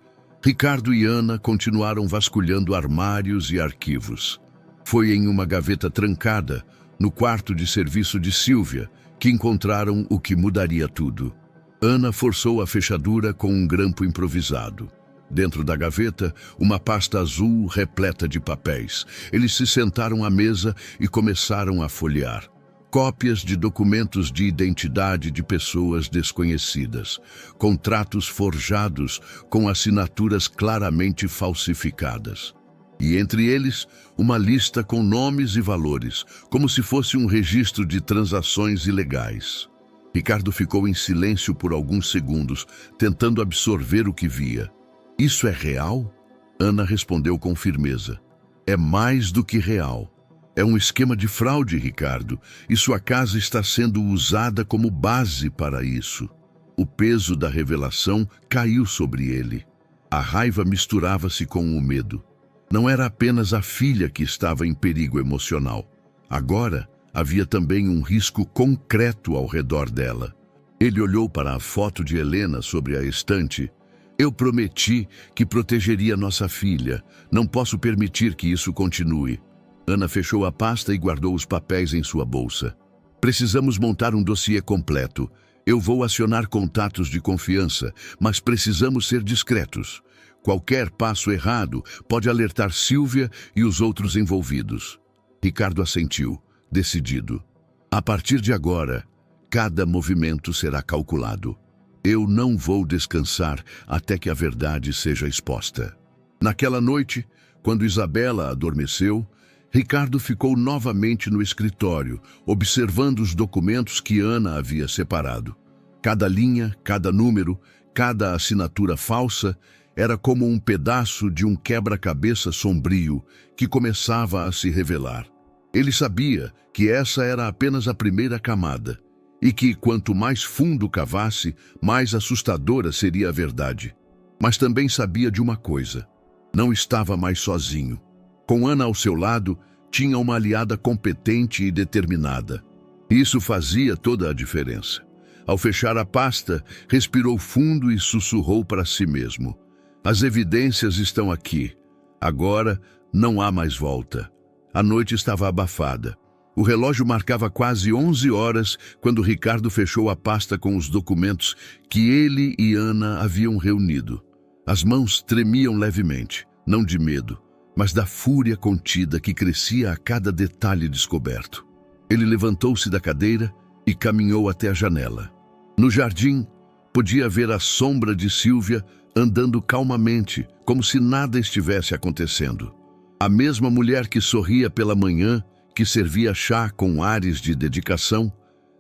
Ricardo e Ana continuaram vasculhando armários e arquivos. Foi em uma gaveta trancada, no quarto de serviço de Sílvia, que encontraram o que mudaria tudo. Ana forçou a fechadura com um grampo improvisado. Dentro da gaveta, uma pasta azul repleta de papéis. Eles se sentaram à mesa e começaram a folhear. Cópias de documentos de identidade de pessoas desconhecidas, contratos forjados com assinaturas claramente falsificadas. E entre eles, uma lista com nomes e valores, como se fosse um registro de transações ilegais. Ricardo ficou em silêncio por alguns segundos, tentando absorver o que via. Isso é real? Ana respondeu com firmeza. É mais do que real. É um esquema de fraude, Ricardo, e sua casa está sendo usada como base para isso. O peso da revelação caiu sobre ele. A raiva misturava-se com o medo. Não era apenas a filha que estava em perigo emocional. Agora, havia também um risco concreto ao redor dela. Ele olhou para a foto de Helena sobre a estante. Eu prometi que protegeria nossa filha. Não posso permitir que isso continue. Ana fechou a pasta e guardou os papéis em sua bolsa. Precisamos montar um dossiê completo. Eu vou acionar contatos de confiança, mas precisamos ser discretos. Qualquer passo errado pode alertar Sílvia e os outros envolvidos. Ricardo assentiu, decidido. A partir de agora, cada movimento será calculado. Eu não vou descansar até que a verdade seja exposta. Naquela noite, quando Isabela adormeceu, Ricardo ficou novamente no escritório, observando os documentos que Ana havia separado. Cada linha, cada número, cada assinatura falsa era como um pedaço de um quebra-cabeça sombrio que começava a se revelar. Ele sabia que essa era apenas a primeira camada e que, quanto mais fundo cavasse, mais assustadora seria a verdade. Mas também sabia de uma coisa: não estava mais sozinho. Com Ana ao seu lado, tinha uma aliada competente e determinada. Isso fazia toda a diferença. Ao fechar a pasta, respirou fundo e sussurrou para si mesmo. As evidências estão aqui. Agora não há mais volta. A noite estava abafada. O relógio marcava quase 11 horas quando Ricardo fechou a pasta com os documentos que ele e Ana haviam reunido. As mãos tremiam levemente, não de medo, mas da fúria contida que crescia a cada detalhe descoberto. Ele levantou-se da cadeira e caminhou até a janela. No jardim, podia ver a sombra de Sílvia andando calmamente, como se nada estivesse acontecendo. A mesma mulher que sorria pela manhã, que servia chá com ares de dedicação,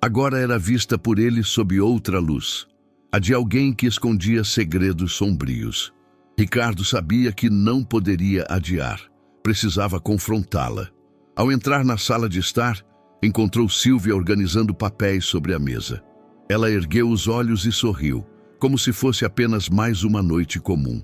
agora era vista por ele sob outra luz, a de alguém que escondia segredos sombrios. Ricardo sabia que não poderia adiar. Precisava confrontá-la. Ao entrar na sala de estar, encontrou Sílvia organizando papéis sobre a mesa. Ela ergueu os olhos e sorriu, como se fosse apenas mais uma noite comum.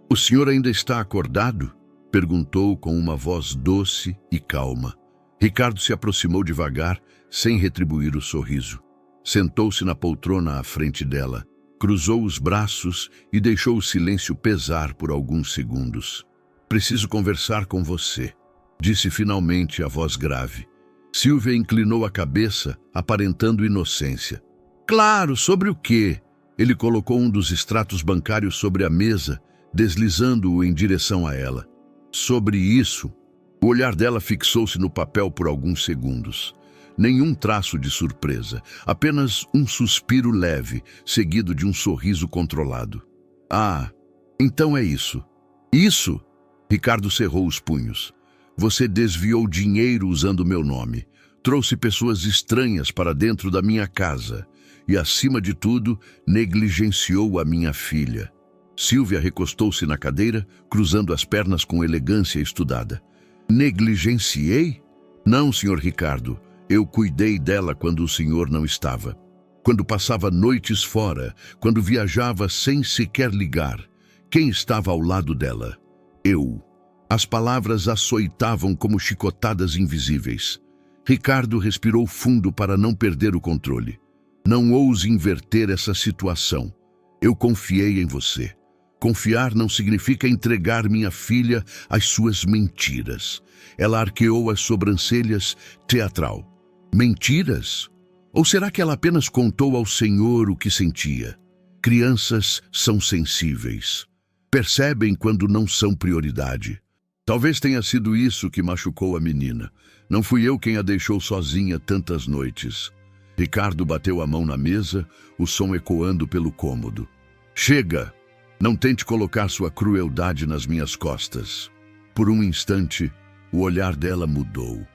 "O senhor ainda está acordado?" perguntou com uma voz doce e calma. Ricardo se aproximou devagar, sem retribuir o sorriso. Sentou-se na poltrona à frente dela, cruzou os braços e deixou o silêncio pesar por alguns segundos. "Preciso conversar com você", disse finalmente a voz grave. Sílvia inclinou a cabeça, aparentando inocência. "Claro, sobre o quê?" Ele colocou um dos extratos bancários sobre a mesa, deslizando-o em direção a ela. "Sobre isso." O olhar dela fixou-se no papel por alguns segundos. Nenhum traço de surpresa, apenas um suspiro leve, seguido de um sorriso controlado. "Ah, então é isso." "Isso?" Ricardo cerrou os punhos. "Você desviou dinheiro usando meu nome. Trouxe pessoas estranhas para dentro da minha casa. E, acima de tudo, negligenciou a minha filha." Sílvia recostou-se na cadeira, cruzando as pernas com elegância estudada. "Negligenciei? Não, senhor Ricardo. Eu cuidei dela quando o senhor não estava. Quando passava noites fora, quando viajava sem sequer ligar. Quem estava ao lado dela? Eu." As palavras açoitavam como chicotadas invisíveis. Ricardo respirou fundo para não perder o controle. "Não ouse inverter essa situação. Eu confiei em você. Confiar não significa entregar minha filha às suas mentiras." Ela arqueou as sobrancelhas, teatral. "Mentiras? Ou será que ela apenas contou ao Senhor o que sentia? Crianças são sensíveis. Percebem quando não são prioridade. Talvez tenha sido isso que machucou a menina. Não fui eu quem a deixou sozinha tantas noites." Ricardo bateu a mão na mesa, o som ecoando pelo cômodo. "Chega! Não tente colocar sua crueldade nas minhas costas." Por um instante, o olhar dela mudou.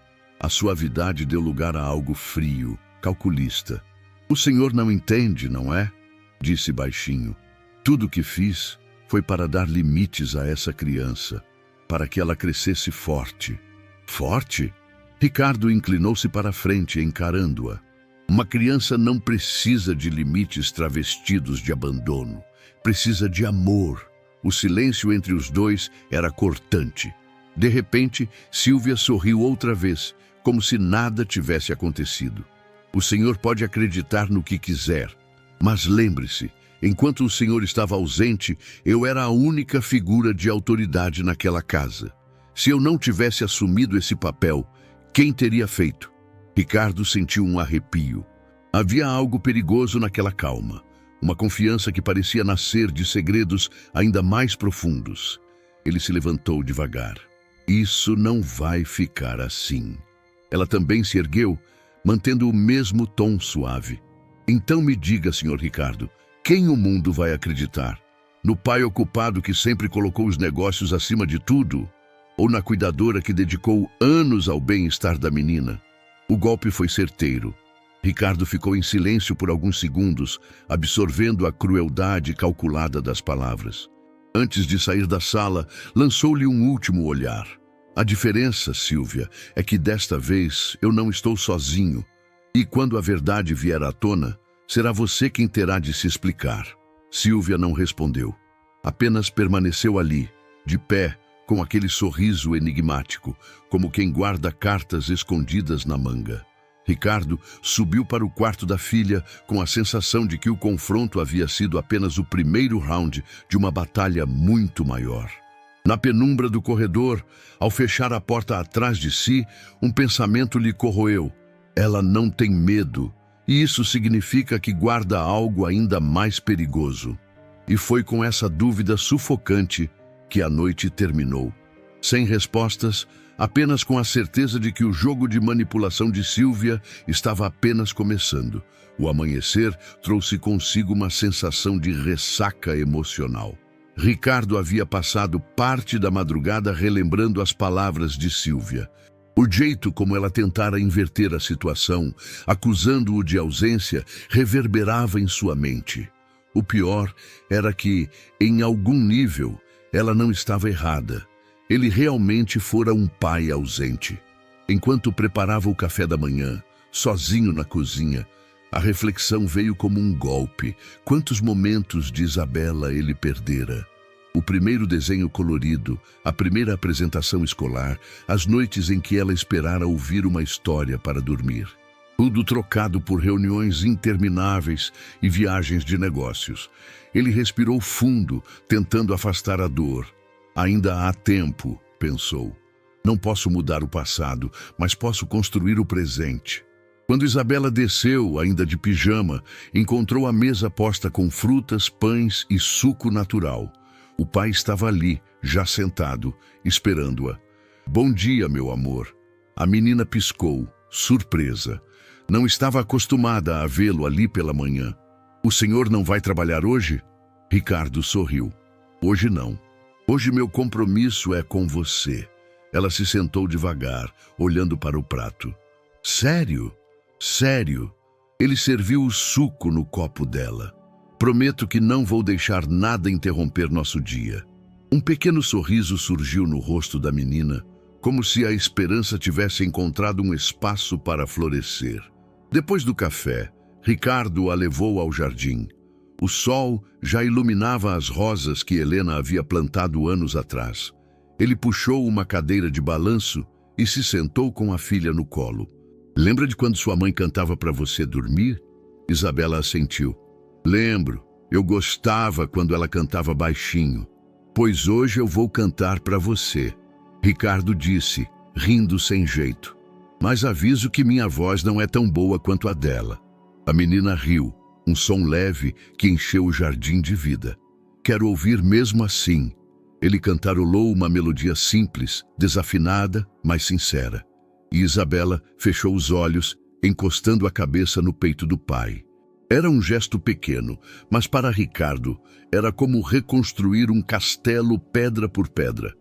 A suavidade deu lugar a algo frio, calculista. "O senhor não entende, não é?" disse baixinho. "Tudo o que fiz foi para dar limites a essa criança, para que ela crescesse forte." "Forte?" Ricardo inclinou-se para a frente, encarando-a. "Uma criança não precisa de limites travestidos de abandono. Precisa de amor." O silêncio entre os dois era cortante. De repente, Sílvia sorriu outra vez, como se nada tivesse acontecido. "O senhor pode acreditar no que quiser, mas lembre-se, enquanto o senhor estava ausente, eu era a única figura de autoridade naquela casa. Se eu não tivesse assumido esse papel, quem teria feito?" Ricardo sentiu um arrepio. Havia algo perigoso naquela calma, uma confiança que parecia nascer de segredos ainda mais profundos. Ele se levantou devagar. "Isso não vai ficar assim." Ela também se ergueu, mantendo o mesmo tom suave. "Então me diga, senhor Ricardo, quem o mundo vai acreditar? No pai ocupado que sempre colocou os negócios acima de tudo? Ou na cuidadora que dedicou anos ao bem-estar da menina?" O golpe foi certeiro. Ricardo ficou em silêncio por alguns segundos, absorvendo a crueldade calculada das palavras. Antes de sair da sala, lançou-lhe um último olhar. "A diferença, Sílvia, é que desta vez eu não estou sozinho. E quando a verdade vier à tona, será você quem terá de se explicar." Sílvia não respondeu. Apenas permaneceu ali, de pé, com aquele sorriso enigmático, como quem guarda cartas escondidas na manga. Ricardo subiu para o quarto da filha com a sensação de que o confronto havia sido apenas o primeiro round de uma batalha muito maior. Na penumbra do corredor, ao fechar a porta atrás de si, um pensamento lhe corroeu. Ela não tem medo, e isso significa que guarda algo ainda mais perigoso. E foi com essa dúvida sufocante que a noite terminou. Sem respostas, apenas com a certeza de que o jogo de manipulação de Sílvia estava apenas começando. O amanhecer trouxe consigo uma sensação de ressaca emocional. Ricardo havia passado parte da madrugada relembrando as palavras de Sílvia. O jeito como ela tentara inverter a situação, acusando-o de ausência, reverberava em sua mente. O pior era que, em algum nível, Ela não estava errada. Ele realmente fora um pai ausente. Enquanto preparava o café da manhã, sozinho na cozinha, a reflexão veio como um golpe. Quantos momentos de Isabela ele perdera? O primeiro desenho colorido, a primeira apresentação escolar, as noites em que ela esperara ouvir uma história para dormir. Tudo trocado por reuniões intermináveis e viagens de negócios. Ele respirou fundo, tentando afastar a dor. Ainda há tempo, pensou. Não posso mudar o passado, mas posso construir o presente. Quando Isabela desceu, ainda de pijama, encontrou a mesa posta com frutas, pães e suco natural. O pai estava ali, já sentado, esperando-a. Bom dia, meu amor. A menina piscou, surpresa. Não estava acostumada a vê-lo ali pela manhã. O senhor não vai trabalhar hoje? Ricardo sorriu. Hoje não. Hoje meu compromisso é com você. Ela se sentou devagar, olhando para o prato. Sério? Sério? Ele serviu o suco no copo dela. Prometo que não vou deixar nada interromper nosso dia. Um pequeno sorriso surgiu no rosto da menina, como se a esperança tivesse encontrado um espaço para florescer. Depois do café, Ricardo a levou ao jardim. O sol já iluminava as rosas que Helena havia plantado anos atrás. Ele puxou uma cadeira de balanço e se sentou com a filha no colo. Lembra de quando sua mãe cantava para você dormir? Isabela assentiu. Lembro, eu gostava quando ela cantava baixinho. Pois hoje eu vou cantar para você. Ricardo disse, rindo sem jeito. Mas aviso que minha voz não é tão boa quanto a dela. A menina riu, um som leve que encheu o jardim de vida. Quero ouvir mesmo assim. Ele cantarolou uma melodia simples, desafinada, mas sincera. E Isabela fechou os olhos, encostando a cabeça no peito do pai. Era um gesto pequeno, mas para Ricardo era como reconstruir um castelo pedra por pedra.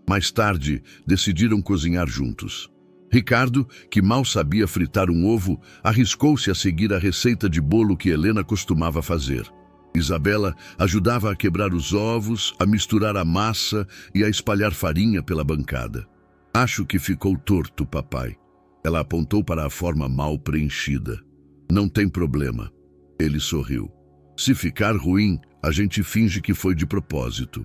Mais tarde, decidiram cozinhar juntos. Ricardo, que mal sabia fritar um ovo, arriscou-se a seguir a receita de bolo que Helena costumava fazer. Isabela ajudava a quebrar os ovos, a misturar a massa e a espalhar farinha pela bancada. Acho que ficou torto, papai. Ela apontou para a forma mal preenchida. Não tem problema. Ele sorriu. Se ficar ruim, a gente finge que foi de propósito.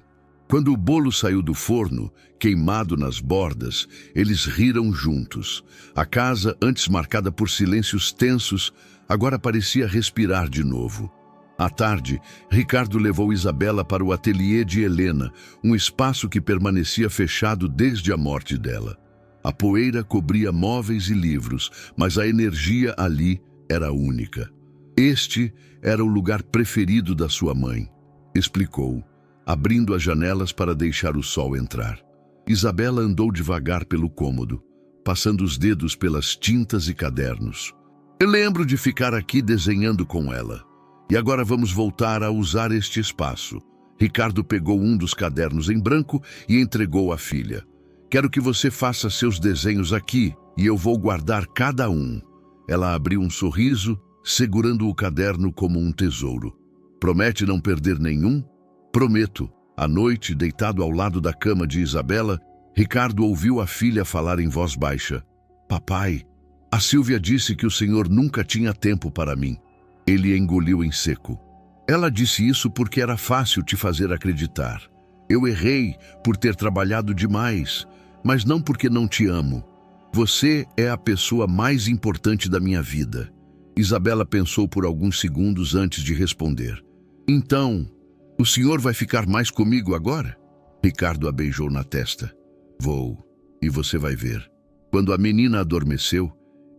Quando o bolo saiu do forno, queimado nas bordas, eles riram juntos. A casa, antes marcada por silêncios tensos, agora parecia respirar de novo. À tarde, Ricardo levou Isabela para o ateliê de Helena, um espaço que permanecia fechado desde a morte dela. A poeira cobria móveis e livros, mas a energia ali era única. Este era o lugar preferido da sua mãe, explicou, abrindo as janelas para deixar o sol entrar. Isabela andou devagar pelo cômodo, passando os dedos pelas tintas e cadernos. Eu lembro de ficar aqui desenhando com ela. E agora vamos voltar a usar este espaço. Ricardo pegou um dos cadernos em branco e entregou à filha. Quero que você faça seus desenhos aqui e eu vou guardar cada um. Ela abriu um sorriso, segurando o caderno como um tesouro. Promete não perder nenhum? Prometo. À noite, deitado ao lado da cama de Isabela, Ricardo ouviu a filha falar em voz baixa. Papai, a Sílvia disse que o senhor nunca tinha tempo para mim. Ele engoliu em seco. Ela disse isso porque era fácil te fazer acreditar. Eu errei por ter trabalhado demais, mas não porque não te amo. Você é a pessoa mais importante da minha vida. Isabela pensou por alguns segundos antes de responder. Então, o senhor vai ficar mais comigo agora? Ricardo a beijou na testa. Vou, e você vai ver. Quando a menina adormeceu,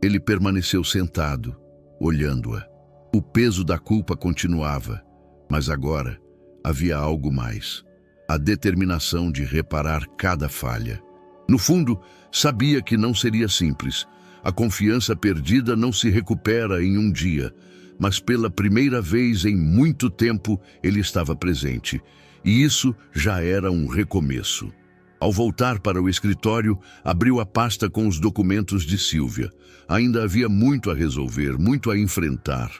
ele permaneceu sentado, olhando-a. O peso da culpa continuava, mas agora havia algo mais. A determinação de reparar cada falha. No fundo, sabia que não seria simples. A confiança perdida não se recupera em um dia, mas pela primeira vez em muito tempo ele estava presente. E isso já era um recomeço. Ao voltar para o escritório, abriu a pasta com os documentos de Sílvia. Ainda havia muito a resolver, muito a enfrentar.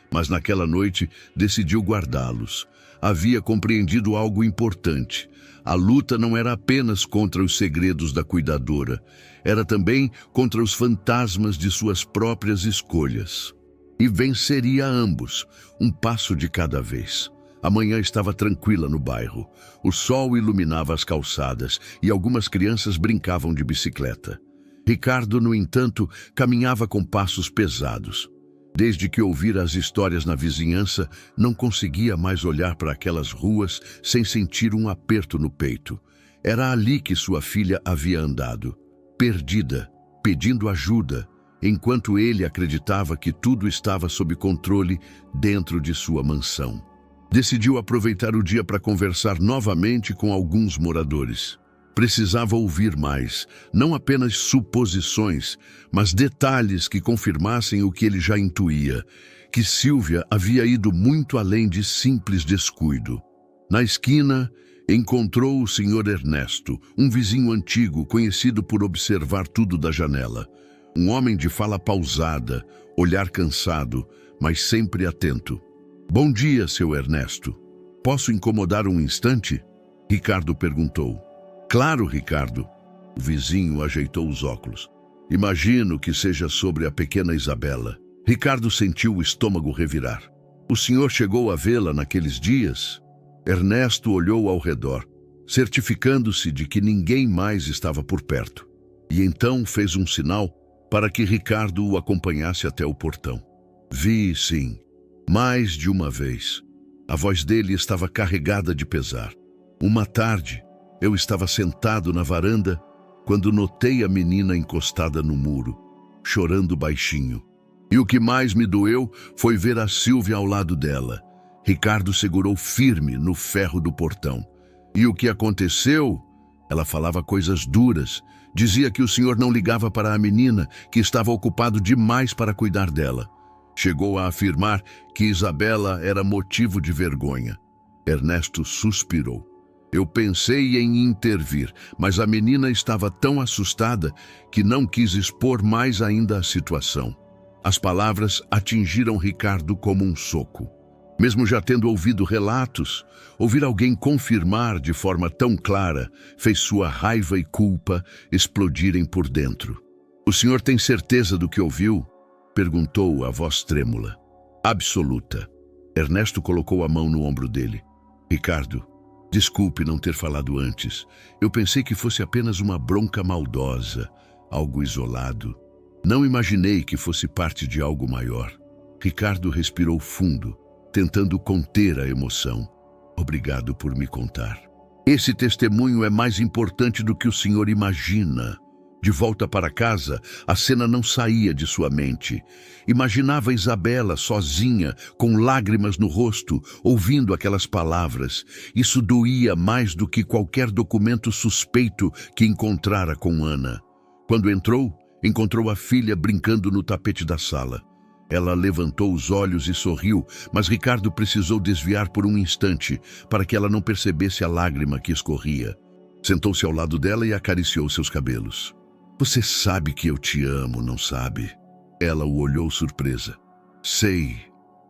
Mas naquela noite decidiu guardá-los. Havia compreendido algo importante. A luta não era apenas contra os segredos da cuidadora, era também contra os fantasmas de suas próprias escolhas. E venceria ambos, um passo de cada vez. A manhã estava tranquila no bairro. O sol iluminava as calçadas e algumas crianças brincavam de bicicleta. Ricardo, no entanto, caminhava com passos pesados. Desde que ouvira as histórias na vizinhança, não conseguia mais olhar para aquelas ruas sem sentir um aperto no peito. Era ali que sua filha havia andado, perdida, pedindo ajuda, enquanto ele acreditava que tudo estava sob controle dentro de sua mansão. Decidiu aproveitar o dia para conversar novamente com alguns moradores. Precisava ouvir mais, não apenas suposições, mas detalhes que confirmassem o que ele já intuía, que Silvia havia ido muito além de simples descuido. Na esquina, encontrou o Sr. Ernesto, um vizinho antigo conhecido por observar tudo da janela. Um homem de fala pausada, olhar cansado, mas sempre atento. "Bom dia, seu Ernesto. Posso incomodar um instante?" Ricardo perguntou. "Claro, Ricardo." O vizinho ajeitou os óculos. "Imagino que seja sobre a pequena Isabela." Ricardo sentiu o estômago revirar. "O senhor chegou a vê-la naqueles dias?" Ernesto olhou ao redor, certificando-se de que ninguém mais estava por perto. E então fez um sinal para que Ricardo o acompanhasse até o portão. "Vi, sim. Mais de uma vez." A voz dele estava carregada de pesar. "Uma tarde, eu estava sentado na varanda quando notei a menina encostada no muro, chorando baixinho. E o que mais me doeu foi ver a Silvia ao lado dela." Ricardo segurou firme no ferro do portão. "E o que aconteceu?" Ela falava coisas duras. Dizia que o senhor não ligava para a menina, que estava ocupado demais para cuidar dela. Chegou a afirmar que Isabela era motivo de vergonha. Ernesto suspirou. "Eu pensei em intervir, mas a menina estava tão assustada que não quis expor mais ainda a situação." As palavras atingiram Ricardo como um soco. Mesmo já tendo ouvido relatos, ouvir alguém confirmar de forma tão clara fez sua raiva e culpa explodirem por dentro. "O senhor tem certeza do que ouviu?" perguntou a voz trêmula. "Absoluta." Ernesto colocou a mão no ombro dele. "Ricardo, desculpe não ter falado antes. Eu pensei que fosse apenas uma bronca maldosa, algo isolado. Não imaginei que fosse parte de algo maior." Ricardo respirou fundo, tentando conter a emoção. "Obrigado por me contar. Esse testemunho é mais importante do que o senhor imagina." De volta para casa, a cena não saía de sua mente. Imaginava Isabela sozinha, com lágrimas no rosto, ouvindo aquelas palavras. Isso doía mais do que qualquer documento suspeito que encontrara com Ana. Quando encontrou a filha brincando no tapete da sala. Ela levantou os olhos e sorriu, mas Ricardo precisou desviar por um instante para que ela não percebesse a lágrima que escorria. Sentou-se ao lado dela e acariciou seus cabelos. "Você sabe que eu te amo, não sabe?" Ela o olhou surpresa. "Sei,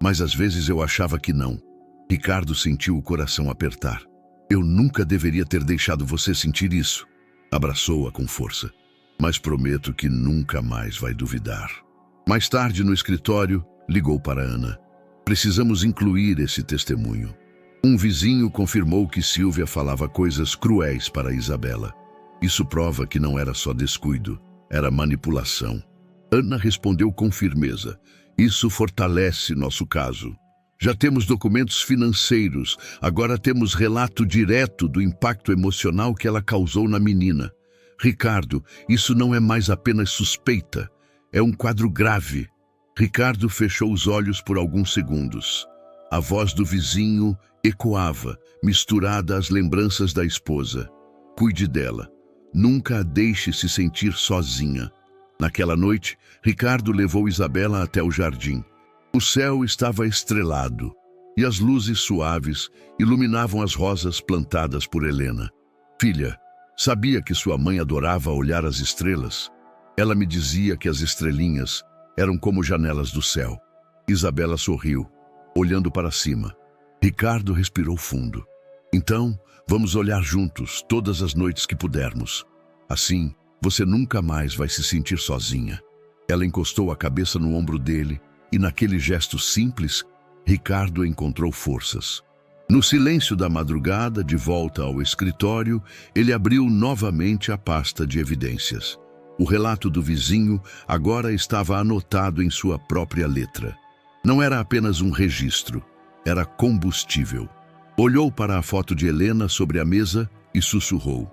mas às vezes eu achava que não." Ricardo sentiu o coração apertar. "Eu nunca deveria ter deixado você sentir isso." Abraçou-a com força. "Mas prometo que nunca mais vai duvidar." Mais tarde, no escritório, ligou para Ana. "Precisamos incluir esse testemunho." Um vizinho confirmou que Silvia falava coisas cruéis para Isabela. Isso prova que não era só descuido, era manipulação. Ana respondeu com firmeza. "Isso fortalece nosso caso. Já temos documentos financeiros, agora temos relato direto do impacto emocional que ela causou na menina. Ricardo, isso não é mais apenas suspeita, é um quadro grave." Ricardo fechou os olhos por alguns segundos. A voz do vizinho ecoava, misturada às lembranças da esposa. "Cuide dela. Nunca a deixe se sentir sozinha." Naquela noite, Ricardo levou Isabela até o jardim. O céu estava estrelado e as luzes suaves iluminavam as rosas plantadas por Helena. "Filha, sabia que sua mãe adorava olhar as estrelas? Ela me dizia que as estrelinhas eram como janelas do céu." Isabela sorriu, olhando para cima. Ricardo respirou fundo. Então, vamos olhar juntos todas as noites que pudermos. Assim, você nunca mais vai se sentir sozinha. Ela encostou a cabeça no ombro dele e, naquele gesto simples, Ricardo encontrou forças. No silêncio da madrugada, de volta ao escritório, ele abriu novamente a pasta de evidências. O relato do vizinho agora estava anotado em sua própria letra. Não era apenas um registro, era combustível. Olhou para a foto de Helena sobre a mesa e sussurrou: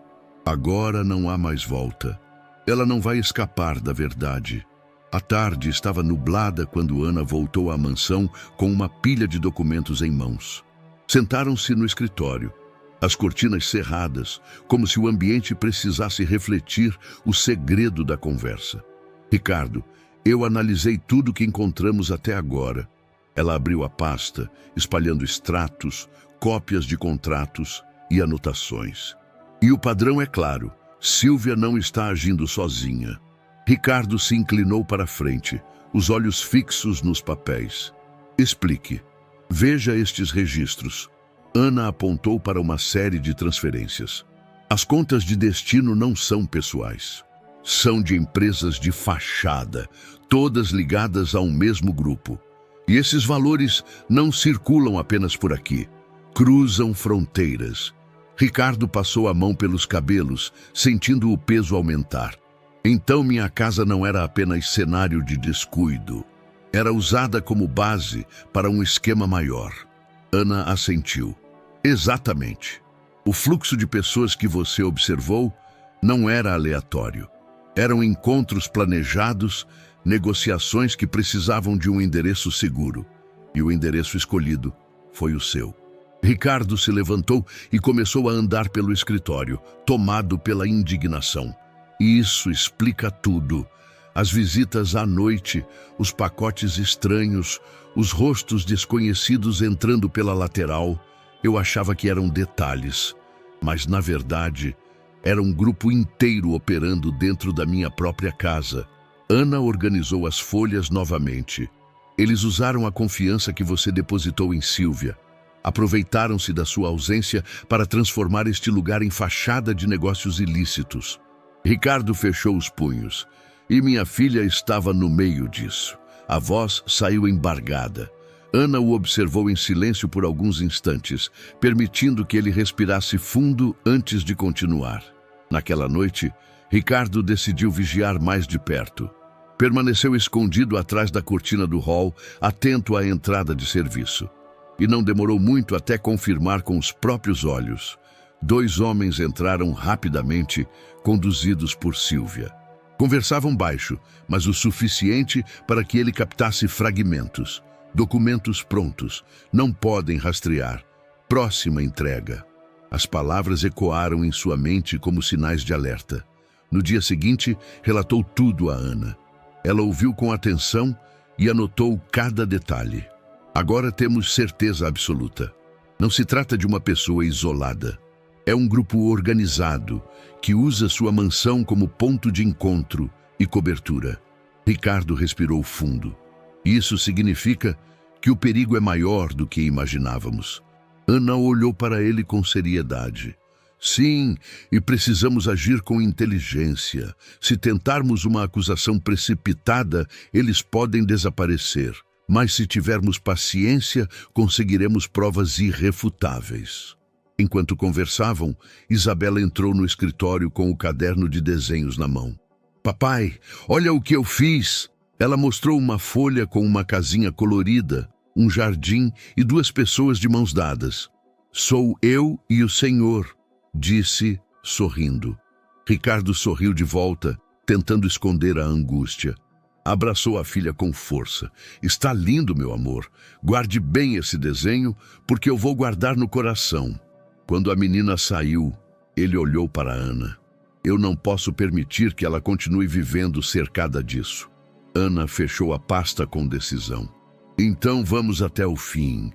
agora não há mais volta. Ela não vai escapar da verdade. A tarde estava nublada quando Ana voltou à mansão com uma pilha de documentos em mãos. Sentaram-se no escritório, as cortinas cerradas, como se o ambiente precisasse refletir o segredo da conversa. Ricardo, eu analisei tudo que encontramos até agora. Ela abriu a pasta, espalhando extratos, cópias de contratos e anotações. E o padrão é claro, Sílvia não está agindo sozinha. Ricardo se inclinou para a frente, os olhos fixos nos papéis. Explique. Veja estes registros. Ana apontou para uma série de transferências. As contas de destino não são pessoais. São de empresas de fachada, todas ligadas a um mesmo grupo. E esses valores não circulam apenas por aqui. Cruzam fronteiras. Ricardo passou a mão pelos cabelos, sentindo o peso aumentar. Então minha casa não era apenas cenário de descuido. Era usada como base para um esquema maior. Ana assentiu. Exatamente. O fluxo de pessoas que você observou não era aleatório. Eram encontros planejados, negociações que precisavam de um endereço seguro. E o endereço escolhido foi o seu. Ricardo se levantou e começou a andar pelo escritório, tomado pela indignação. Isso explica tudo. As visitas à noite, os pacotes estranhos, os rostos desconhecidos entrando pela lateral. Eu achava que eram detalhes, mas na verdade era um grupo inteiro operando dentro da minha própria casa. Ana organizou as folhas novamente. Eles usaram a confiança que você depositou em Sílvia. Aproveitaram-se da sua ausência para transformar este lugar em fachada de negócios ilícitos. Ricardo fechou os punhos. E minha filha estava no meio disso. A voz saiu embargada. Ana o observou em silêncio por alguns instantes, permitindo que ele respirasse fundo antes de continuar. Naquela noite, Ricardo decidiu vigiar mais de perto. Permaneceu escondido atrás da cortina do hall, atento à entrada de serviço. E não demorou muito até confirmar com os próprios olhos. 2 homens entraram rapidamente, conduzidos por Sílvia. Conversavam baixo, mas o suficiente para que ele captasse fragmentos. Documentos prontos, não podem rastrear. Próxima entrega. As palavras ecoaram em sua mente como sinais de alerta. No dia seguinte, relatou tudo a Ana. Ela ouviu com atenção e anotou cada detalhe. Agora temos certeza absoluta. Não se trata de uma pessoa isolada. É um grupo organizado, que usa sua mansão como ponto de encontro e cobertura. Ricardo respirou fundo. Isso significa que o perigo é maior do que imaginávamos. Ana olhou para ele com seriedade. Sim, e precisamos agir com inteligência. Se tentarmos uma acusação precipitada, eles podem desaparecer. Mas se tivermos paciência, conseguiremos provas irrefutáveis. Enquanto conversavam, Isabela entrou no escritório com o caderno de desenhos na mão. Papai, olha o que eu fiz! Ela mostrou uma folha com uma casinha colorida, um jardim e 2 pessoas de mãos dadas. Sou eu e o Senhor, disse, sorrindo. Ricardo sorriu de volta, tentando esconder a angústia. Abraçou a filha com força. Está lindo, meu amor. Guarde bem esse desenho, porque eu vou guardar no coração. Quando a menina saiu, ele olhou para Ana. Eu não posso permitir que ela continue vivendo cercada disso. Ana fechou a pasta com decisão. Então vamos até o fim.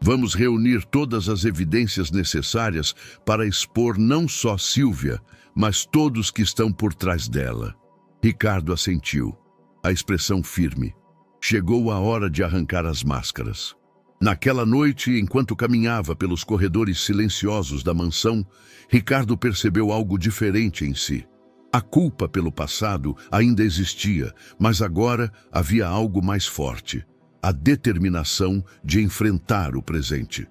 Vamos reunir todas as evidências necessárias para expor não só Sílvia, mas todos que estão por trás dela. Ricardo assentiu, a expressão firme. Chegou a hora de arrancar as máscaras. Naquela noite, enquanto caminhava pelos corredores silenciosos da mansão, Ricardo percebeu algo diferente em si. A culpa pelo passado ainda existia, mas agora havia algo mais forte: a determinação de enfrentar o presente.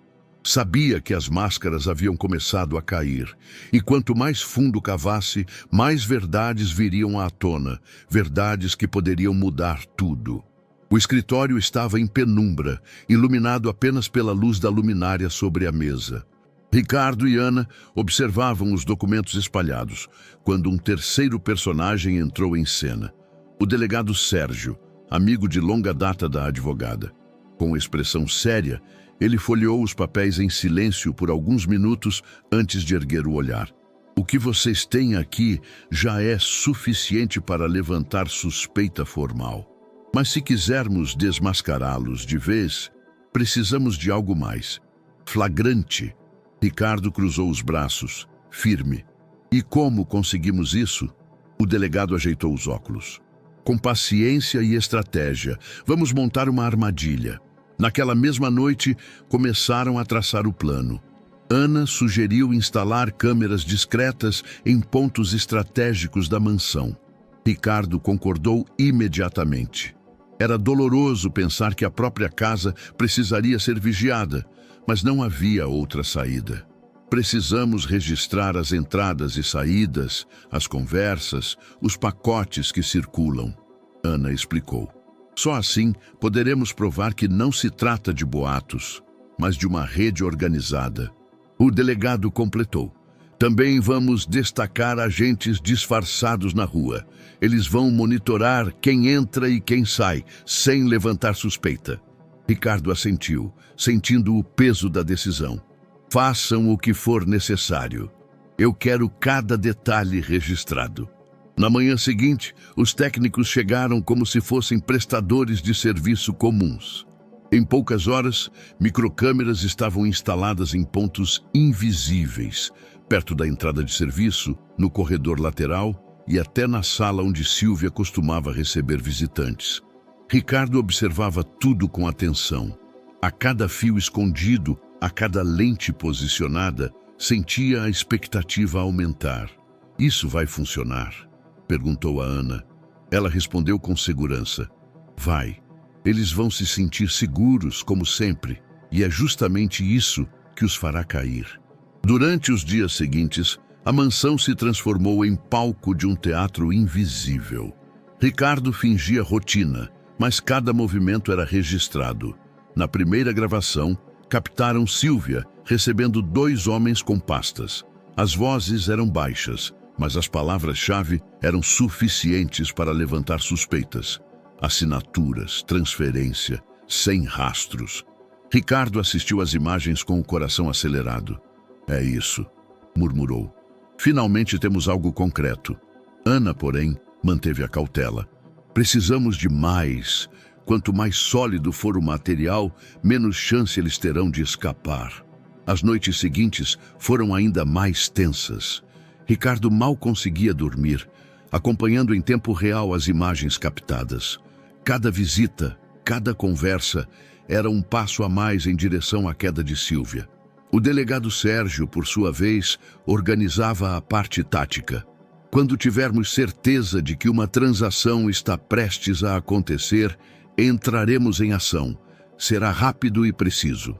Sabia que as máscaras haviam começado a cair, e quanto mais fundo cavasse, mais verdades viriam à tona, verdades que poderiam mudar tudo. O escritório estava em penumbra, iluminado apenas pela luz da luminária sobre a mesa. Ricardo e Ana observavam os documentos espalhados, quando um terceiro personagem entrou em cena. O delegado Sérgio, amigo de longa data da advogada. Com expressão séria, ele folheou os papéis em silêncio por alguns minutos antes de erguer o olhar. O que vocês têm aqui já é suficiente para levantar suspeita formal. Mas se quisermos desmascará-los de vez, precisamos de algo mais. Flagrante. Ricardo cruzou os braços, firme. E como conseguimos isso? O delegado ajeitou os óculos. Com paciência e estratégia, vamos montar uma armadilha. Naquela mesma noite, começaram a traçar o plano. Ana sugeriu instalar câmeras discretas em pontos estratégicos da mansão. Ricardo concordou imediatamente. Era doloroso pensar que a própria casa precisaria ser vigiada, mas não havia outra saída. Precisamos registrar as entradas e saídas, as conversas, os pacotes que circulam, Ana explicou. Só assim poderemos provar que não se trata de boatos, mas de uma rede organizada. O delegado completou. Também vamos destacar agentes disfarçados na rua. Eles vão monitorar quem entra e quem sai, sem levantar suspeita. Ricardo assentiu, sentindo o peso da decisão. Façam o que for necessário. Eu quero cada detalhe registrado. Na manhã seguinte, os técnicos chegaram como se fossem prestadores de serviço comuns. Em poucas horas, microcâmeras estavam instaladas em pontos invisíveis, perto da entrada de serviço, no corredor lateral e até na sala onde Silvia costumava receber visitantes. Ricardo observava tudo com atenção. A cada fio escondido, a cada lente posicionada, sentia a expectativa aumentar. Isso vai funcionar? Perguntou a Ana. Ela respondeu com segurança. Vai. Eles vão se sentir seguros, como sempre, e é justamente isso que os fará cair. Durante os dias seguintes, a mansão se transformou em palco de um teatro invisível. Ricardo fingia rotina, mas cada movimento era registrado. Na primeira gravação, captaram Silvia recebendo 2 homens com pastas. As vozes eram baixas, mas as palavras-chave eram suficientes para levantar suspeitas. Assinaturas, transferência, sem rastros. Ricardo assistiu às imagens com o coração acelerado. É isso, murmurou. Finalmente temos algo concreto. Ana, porém, manteve a cautela. Precisamos de mais. Quanto mais sólido for o material, menos chance eles terão de escapar. As noites seguintes foram ainda mais tensas. Ricardo mal conseguia dormir, acompanhando em tempo real as imagens captadas. Cada visita, cada conversa, era um passo a mais em direção à queda de Silvia. O delegado Sérgio, por sua vez, organizava a parte tática. Quando tivermos certeza de que uma transação está prestes a acontecer, entraremos em ação. Será rápido e preciso.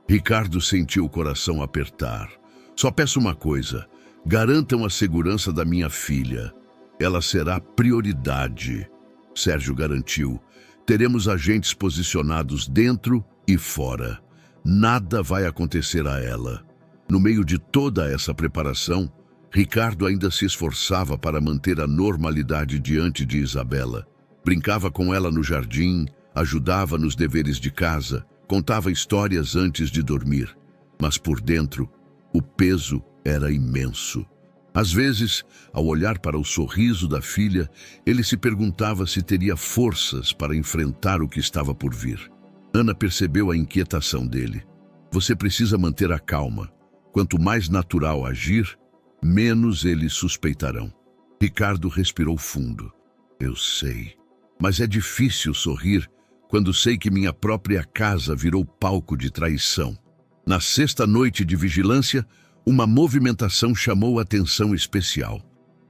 Ricardo sentiu o coração apertar. Só peço uma coisa: garantam a segurança da minha filha. Ela será prioridade. Sérgio garantiu. Teremos agentes posicionados dentro e fora. Nada vai acontecer a ela. No meio de toda essa preparação, Ricardo ainda se esforçava para manter a normalidade diante de Isabela. Brincava com ela no jardim, ajudava nos deveres de casa, contava histórias antes de dormir. Mas por dentro, o peso era imenso. Às vezes, ao olhar para o sorriso da filha, ele se perguntava se teria forças para enfrentar o que estava por vir. Ana percebeu a inquietação dele. Você precisa manter a calma. Quanto mais natural agir, menos eles suspeitarão. Ricardo respirou fundo. Eu sei, mas é difícil sorrir quando sei que minha própria casa virou palco de traição. Na sexta noite de vigilância, uma movimentação chamou atenção especial.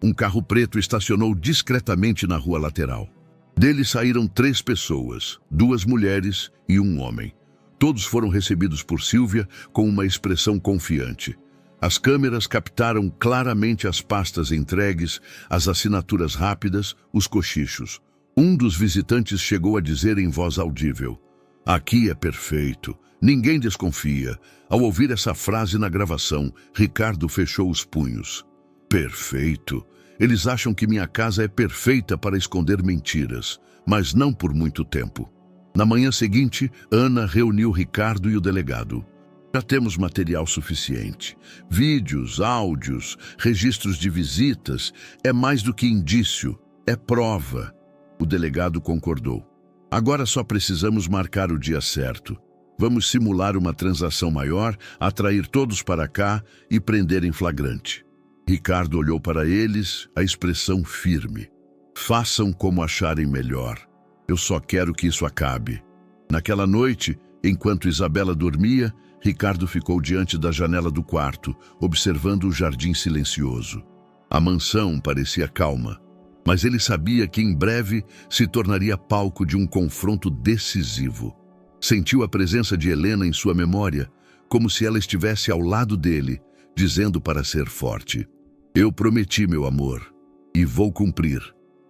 Um carro preto estacionou discretamente na rua lateral. Dele saíram 3 pessoas, 2 mulheres e um homem. Todos foram recebidos por Sílvia com uma expressão confiante. As câmeras captaram claramente as pastas entregues, as assinaturas rápidas, os cochichos. Um dos visitantes chegou a dizer em voz audível: "Aqui é perfeito, ninguém desconfia." Ao ouvir essa frase na gravação, Ricardo fechou os punhos. Perfeito. Eles acham que minha casa é perfeita para esconder mentiras, mas não por muito tempo. Na manhã seguinte, Ana reuniu Ricardo e o delegado. Já temos material suficiente. Vídeos, áudios, registros de visitas. É mais do que indício, é prova. O delegado concordou. Agora só precisamos marcar o dia certo. Vamos simular uma transação maior, atrair todos para cá e prender em flagrante. Ricardo olhou para eles, a expressão firme. Façam como acharem melhor. Eu só quero que isso acabe. Naquela noite, enquanto Isabela dormia, Ricardo ficou diante da janela do quarto, observando o jardim silencioso. A mansão parecia calma, mas ele sabia que em breve se tornaria palco de um confronto decisivo. Sentiu a presença de Helena em sua memória, como se ela estivesse ao lado dele, dizendo para ser forte: "Eu prometi, meu amor, e vou cumprir."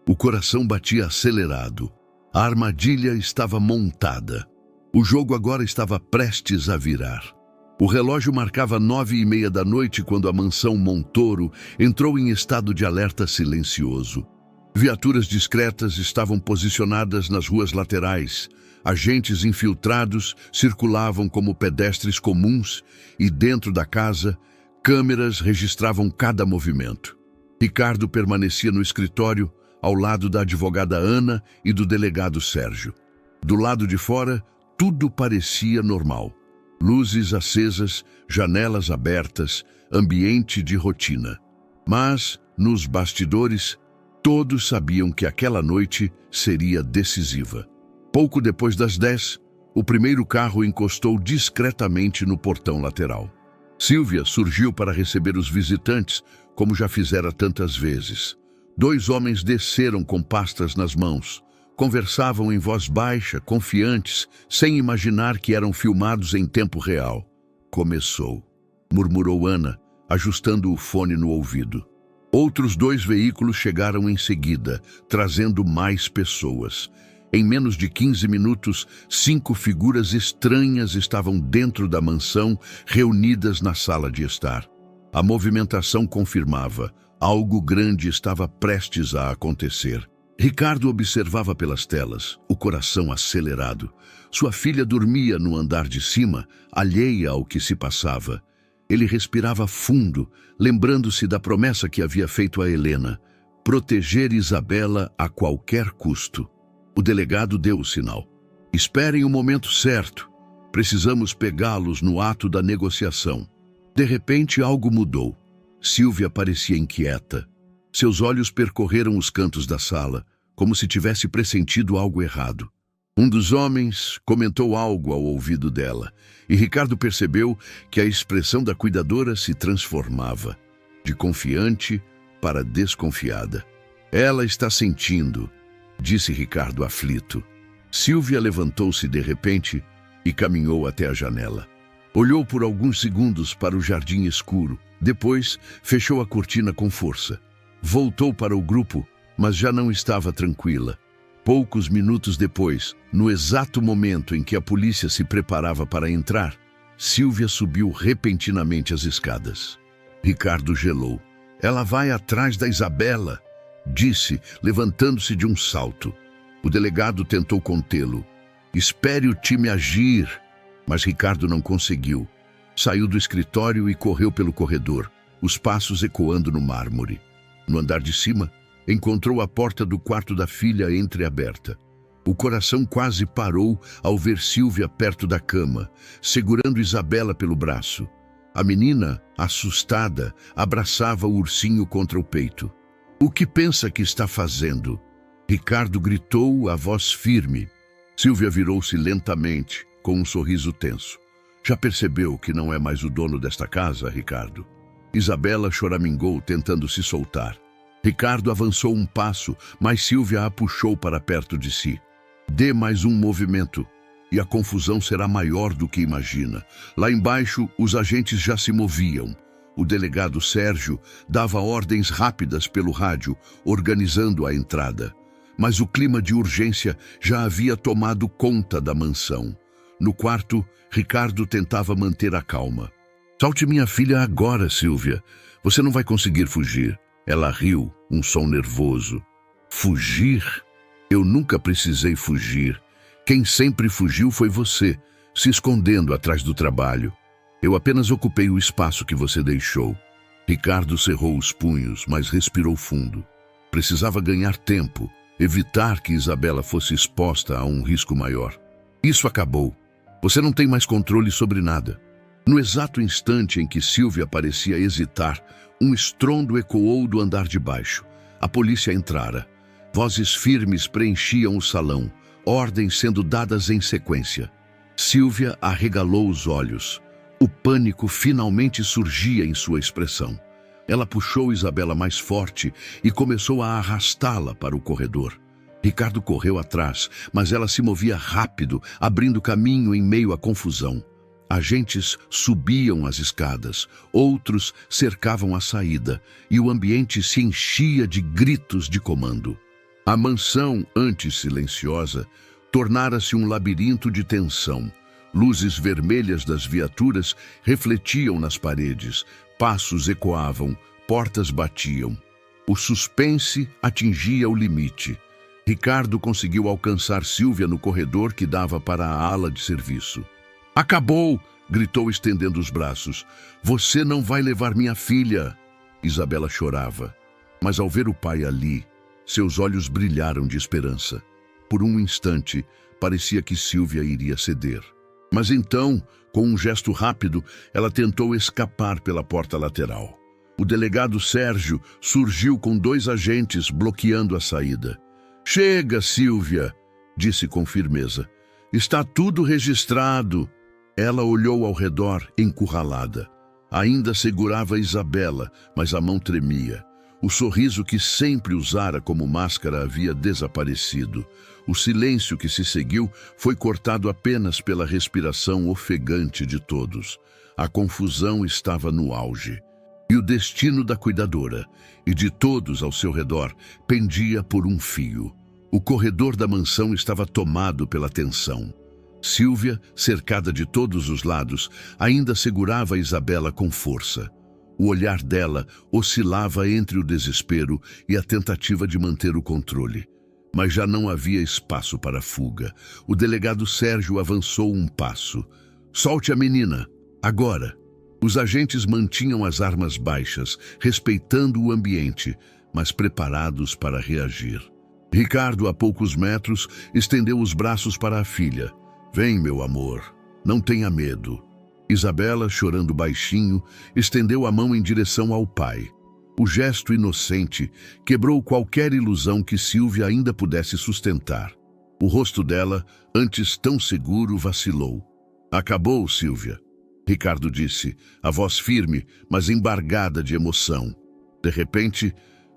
O coração batia acelerado. A armadilha estava montada. O jogo agora estava prestes a virar. O relógio marcava 9h30 da noite quando a mansão Montoro entrou em estado de alerta silencioso. Viaturas discretas estavam posicionadas nas ruas laterais. Agentes infiltrados circulavam como pedestres comuns e, dentro da casa, câmeras registravam cada movimento. Ricardo permanecia no escritório, ao lado da advogada Ana e do delegado Sérgio. Do lado de fora, tudo parecia normal. Luzes acesas, janelas abertas, ambiente de rotina. Mas, nos bastidores, todos sabiam que aquela noite seria decisiva. Pouco depois das 10, o primeiro carro encostou discretamente no portão lateral. Sílvia surgiu para receber os visitantes, como já fizera tantas vezes. 2 homens desceram com pastas nas mãos. Conversavam em voz baixa, confiantes, sem imaginar que eram filmados em tempo real. "Começou", murmurou Ana, ajustando o fone no ouvido. Outros 2 veículos chegaram em seguida, trazendo mais pessoas. Em menos de 15 minutos, 5 figuras estranhas estavam dentro da mansão, reunidas na sala de estar. A movimentação confirmava: algo grande estava prestes a acontecer. Ricardo observava pelas telas, o coração acelerado. Sua filha dormia no andar de cima, alheia ao que se passava. Ele respirava fundo, lembrando-se da promessa que havia feito a Helena: proteger Isabela a qualquer custo. O delegado deu o sinal. "Esperem o momento certo. Precisamos pegá-los no ato da negociação." De repente, algo mudou. Sílvia parecia inquieta. Seus olhos percorreram os cantos da sala, como se tivesse pressentido algo errado. Um dos homens comentou algo ao ouvido dela, e Ricardo percebeu que a expressão da cuidadora se transformava, de confiante para desconfiada. "Ela está sentindo", disse Ricardo aflito. Sílvia levantou-se de repente e caminhou até a janela. Olhou por alguns segundos para o jardim escuro. Depois, fechou a cortina com força. Voltou para o grupo, mas já não estava tranquila. Poucos minutos depois, no exato momento em que a polícia se preparava para entrar, Sílvia subiu repentinamente as escadas. Ricardo gelou. "Ela vai atrás da Isabela", disse, levantando-se de um salto. O delegado tentou contê-lo. "Espere o time agir." Mas Ricardo não conseguiu. Saiu do escritório e correu pelo corredor, os passos ecoando no mármore. No andar de cima, encontrou a porta do quarto da filha entreaberta. O coração quase parou ao ver Sílvia perto da cama, segurando Isabela pelo braço. A menina, assustada, abraçava o ursinho contra o peito. "O que pensa que está fazendo?" Ricardo gritou a voz firme. Silvia virou-se lentamente, com um sorriso tenso. Já percebeu que não é mais o dono desta casa, Ricardo? Isabela choramingou, tentando se soltar. Ricardo avançou um passo, mas Silvia a puxou para perto de si. Dê mais um movimento, e a confusão será maior do que imagina. Lá embaixo, os agentes já se moviam. O delegado Sérgio dava ordens rápidas pelo rádio, organizando a entrada. Mas o clima de urgência já havia tomado conta da mansão. No quarto, Ricardo tentava manter a calma. Solte minha filha agora, Silvia. Você não vai conseguir fugir. Ela riu, um som nervoso. Fugir? Eu nunca precisei fugir. Quem sempre fugiu foi você, se escondendo atrás do trabalho. Eu apenas ocupei o espaço que você deixou. Ricardo cerrou os punhos, mas respirou fundo. Precisava ganhar tempo, evitar que Isabela fosse exposta a um risco maior. Isso acabou. Você não tem mais controle sobre nada. No exato instante em que Silvia parecia hesitar, um estrondo ecoou do andar de baixo. A polícia entrara. Vozes firmes preenchiam o salão, ordens sendo dadas em sequência. Silvia arregalou os olhos. O pânico finalmente surgia em sua expressão. Ela puxou Isabela mais forte e começou a arrastá-la para o corredor. Ricardo correu atrás, mas ela se movia rápido, abrindo caminho em meio à confusão. Agentes subiam as escadas, outros cercavam a saída, e o ambiente se enchia de gritos de comando. A mansão, antes silenciosa, tornara-se um labirinto de tensão. Luzes vermelhas das viaturas refletiam nas paredes, passos ecoavam, portas batiam. O suspense atingia o limite. Ricardo conseguiu alcançar Silvia no corredor que dava para a ala de serviço. Acabou! Gritou estendendo os braços. Você não vai levar minha filha! Isabela chorava, mas ao ver o pai ali, seus olhos brilharam de esperança. Por um instante, parecia que Silvia iria ceder. Mas então, com um gesto rápido, ela tentou escapar pela porta lateral. O delegado Sérgio surgiu com 2 agentes bloqueando a saída. Chega, Silvia, disse com firmeza. Está tudo registrado. Ela olhou ao redor, encurralada. Ainda segurava Isabela, mas a mão tremia. O sorriso que sempre usara como máscara havia desaparecido. O silêncio que se seguiu foi cortado apenas pela respiração ofegante de todos. A confusão estava no auge. E o destino da cuidadora e de todos ao seu redor pendia por um fio. O corredor da mansão estava tomado pela tensão. Silvia, cercada de todos os lados, ainda segurava Isabela com força. O olhar dela oscilava entre o desespero e a tentativa de manter o controle. Mas já não havia espaço para fuga. O delegado Sérgio avançou um passo. Solte a menina, agora! Os agentes mantinham as armas baixas, respeitando o ambiente, mas preparados para reagir. Ricardo, a poucos metros, estendeu os braços para a filha. Vem, meu amor, não tenha medo. Isabela, chorando baixinho, estendeu a mão em direção ao pai. O gesto inocente quebrou qualquer ilusão que Silvia ainda pudesse sustentar. O rosto dela, antes tão seguro, vacilou. Acabou, Silvia, Ricardo disse, a voz firme, mas embargada de emoção. De repente,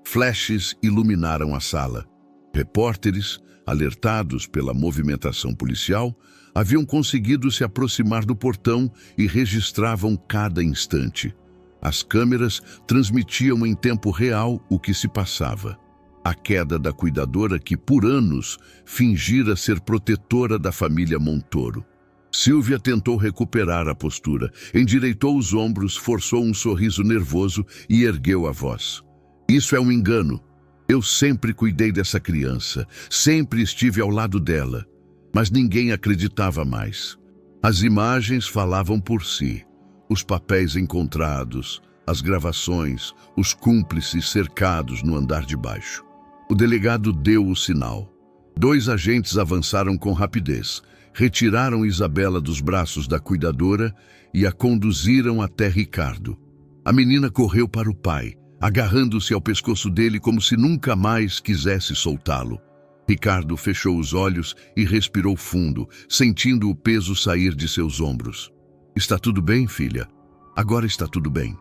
flashes iluminaram a sala. Repórteres, alertados pela movimentação policial, haviam conseguido se aproximar do portão e registravam cada instante. As câmeras transmitiam em tempo real o que se passava. A queda da cuidadora que, por anos, fingira ser protetora da família Montoro. Silvia tentou recuperar a postura, endireitou os ombros, forçou um sorriso nervoso e ergueu a voz. Isso é um engano. Eu sempre cuidei dessa criança, sempre estive ao lado dela, mas ninguém acreditava mais. As imagens falavam por si. Os papéis encontrados, as gravações, os cúmplices cercados no andar de baixo. O delegado deu o sinal. 2 agentes avançaram com rapidez, retiraram Isabela dos braços da cuidadora e a conduziram até Ricardo. A menina correu para o pai, agarrando-se ao pescoço dele como se nunca mais quisesse soltá-lo. Ricardo fechou os olhos e respirou fundo, sentindo o peso sair de seus ombros. Está tudo bem, filha? Agora está tudo bem.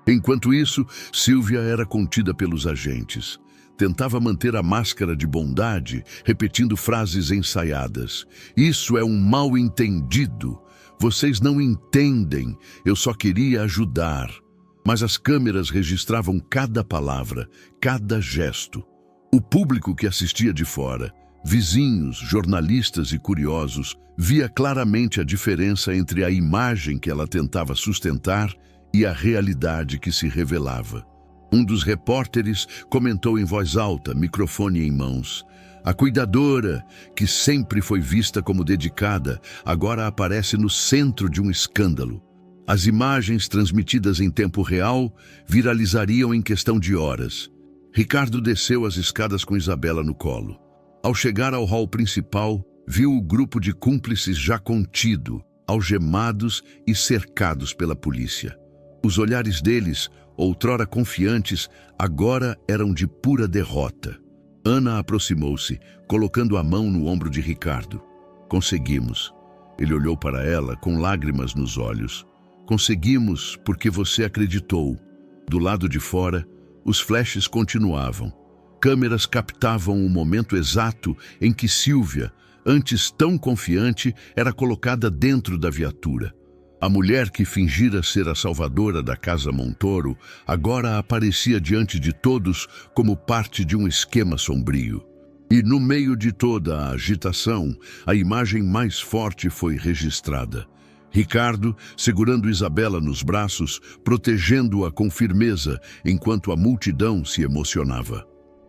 Enquanto isso, Sílvia era contida pelos agentes. Tentava manter a máscara de bondade, repetindo frases ensaiadas. Isso é um mal-entendido. Vocês não entendem. Eu só queria ajudar. Mas as câmeras registravam cada palavra, cada gesto. O público que assistia de fora, vizinhos, jornalistas e curiosos, via claramente a diferença entre a imagem que ela tentava sustentar e a realidade que se revelava. Um dos repórteres comentou em voz alta, microfone em mãos. A cuidadora, que sempre foi vista como dedicada, agora aparece no centro de um escândalo. As imagens transmitidas em tempo real viralizariam em questão de horas. Ricardo desceu as escadas com Isabela no colo. Ao chegar ao hall principal, viu o grupo de cúmplices já contido, algemados e cercados pela polícia. Os olhares deles, outrora confiantes, agora eram de pura derrota. Ana aproximou-se, colocando a mão no ombro de Ricardo. Conseguimos. Ele olhou para ela com lágrimas nos olhos. Conseguimos porque você acreditou. Do lado de fora, os flashes continuavam. Câmeras captavam o momento exato em que Sílvia, antes tão confiante, era colocada dentro da viatura. A mulher que fingira ser a salvadora da Casa Montoro agora aparecia diante de todos como parte de um esquema sombrio. E no meio de toda a agitação, a imagem mais forte foi registrada. Ricardo, segurando Isabela nos braços, protegendo-a com firmeza, enquanto a multidão se emocionava.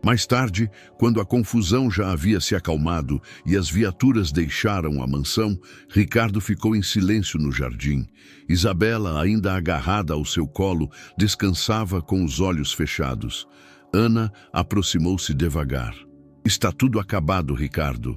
Mais tarde, quando a confusão já havia se acalmado e as viaturas deixaram a mansão, Ricardo ficou em silêncio no jardim. Isabela, ainda agarrada ao seu colo, descansava com os olhos fechados. Ana aproximou-se devagar. Está tudo acabado, Ricardo.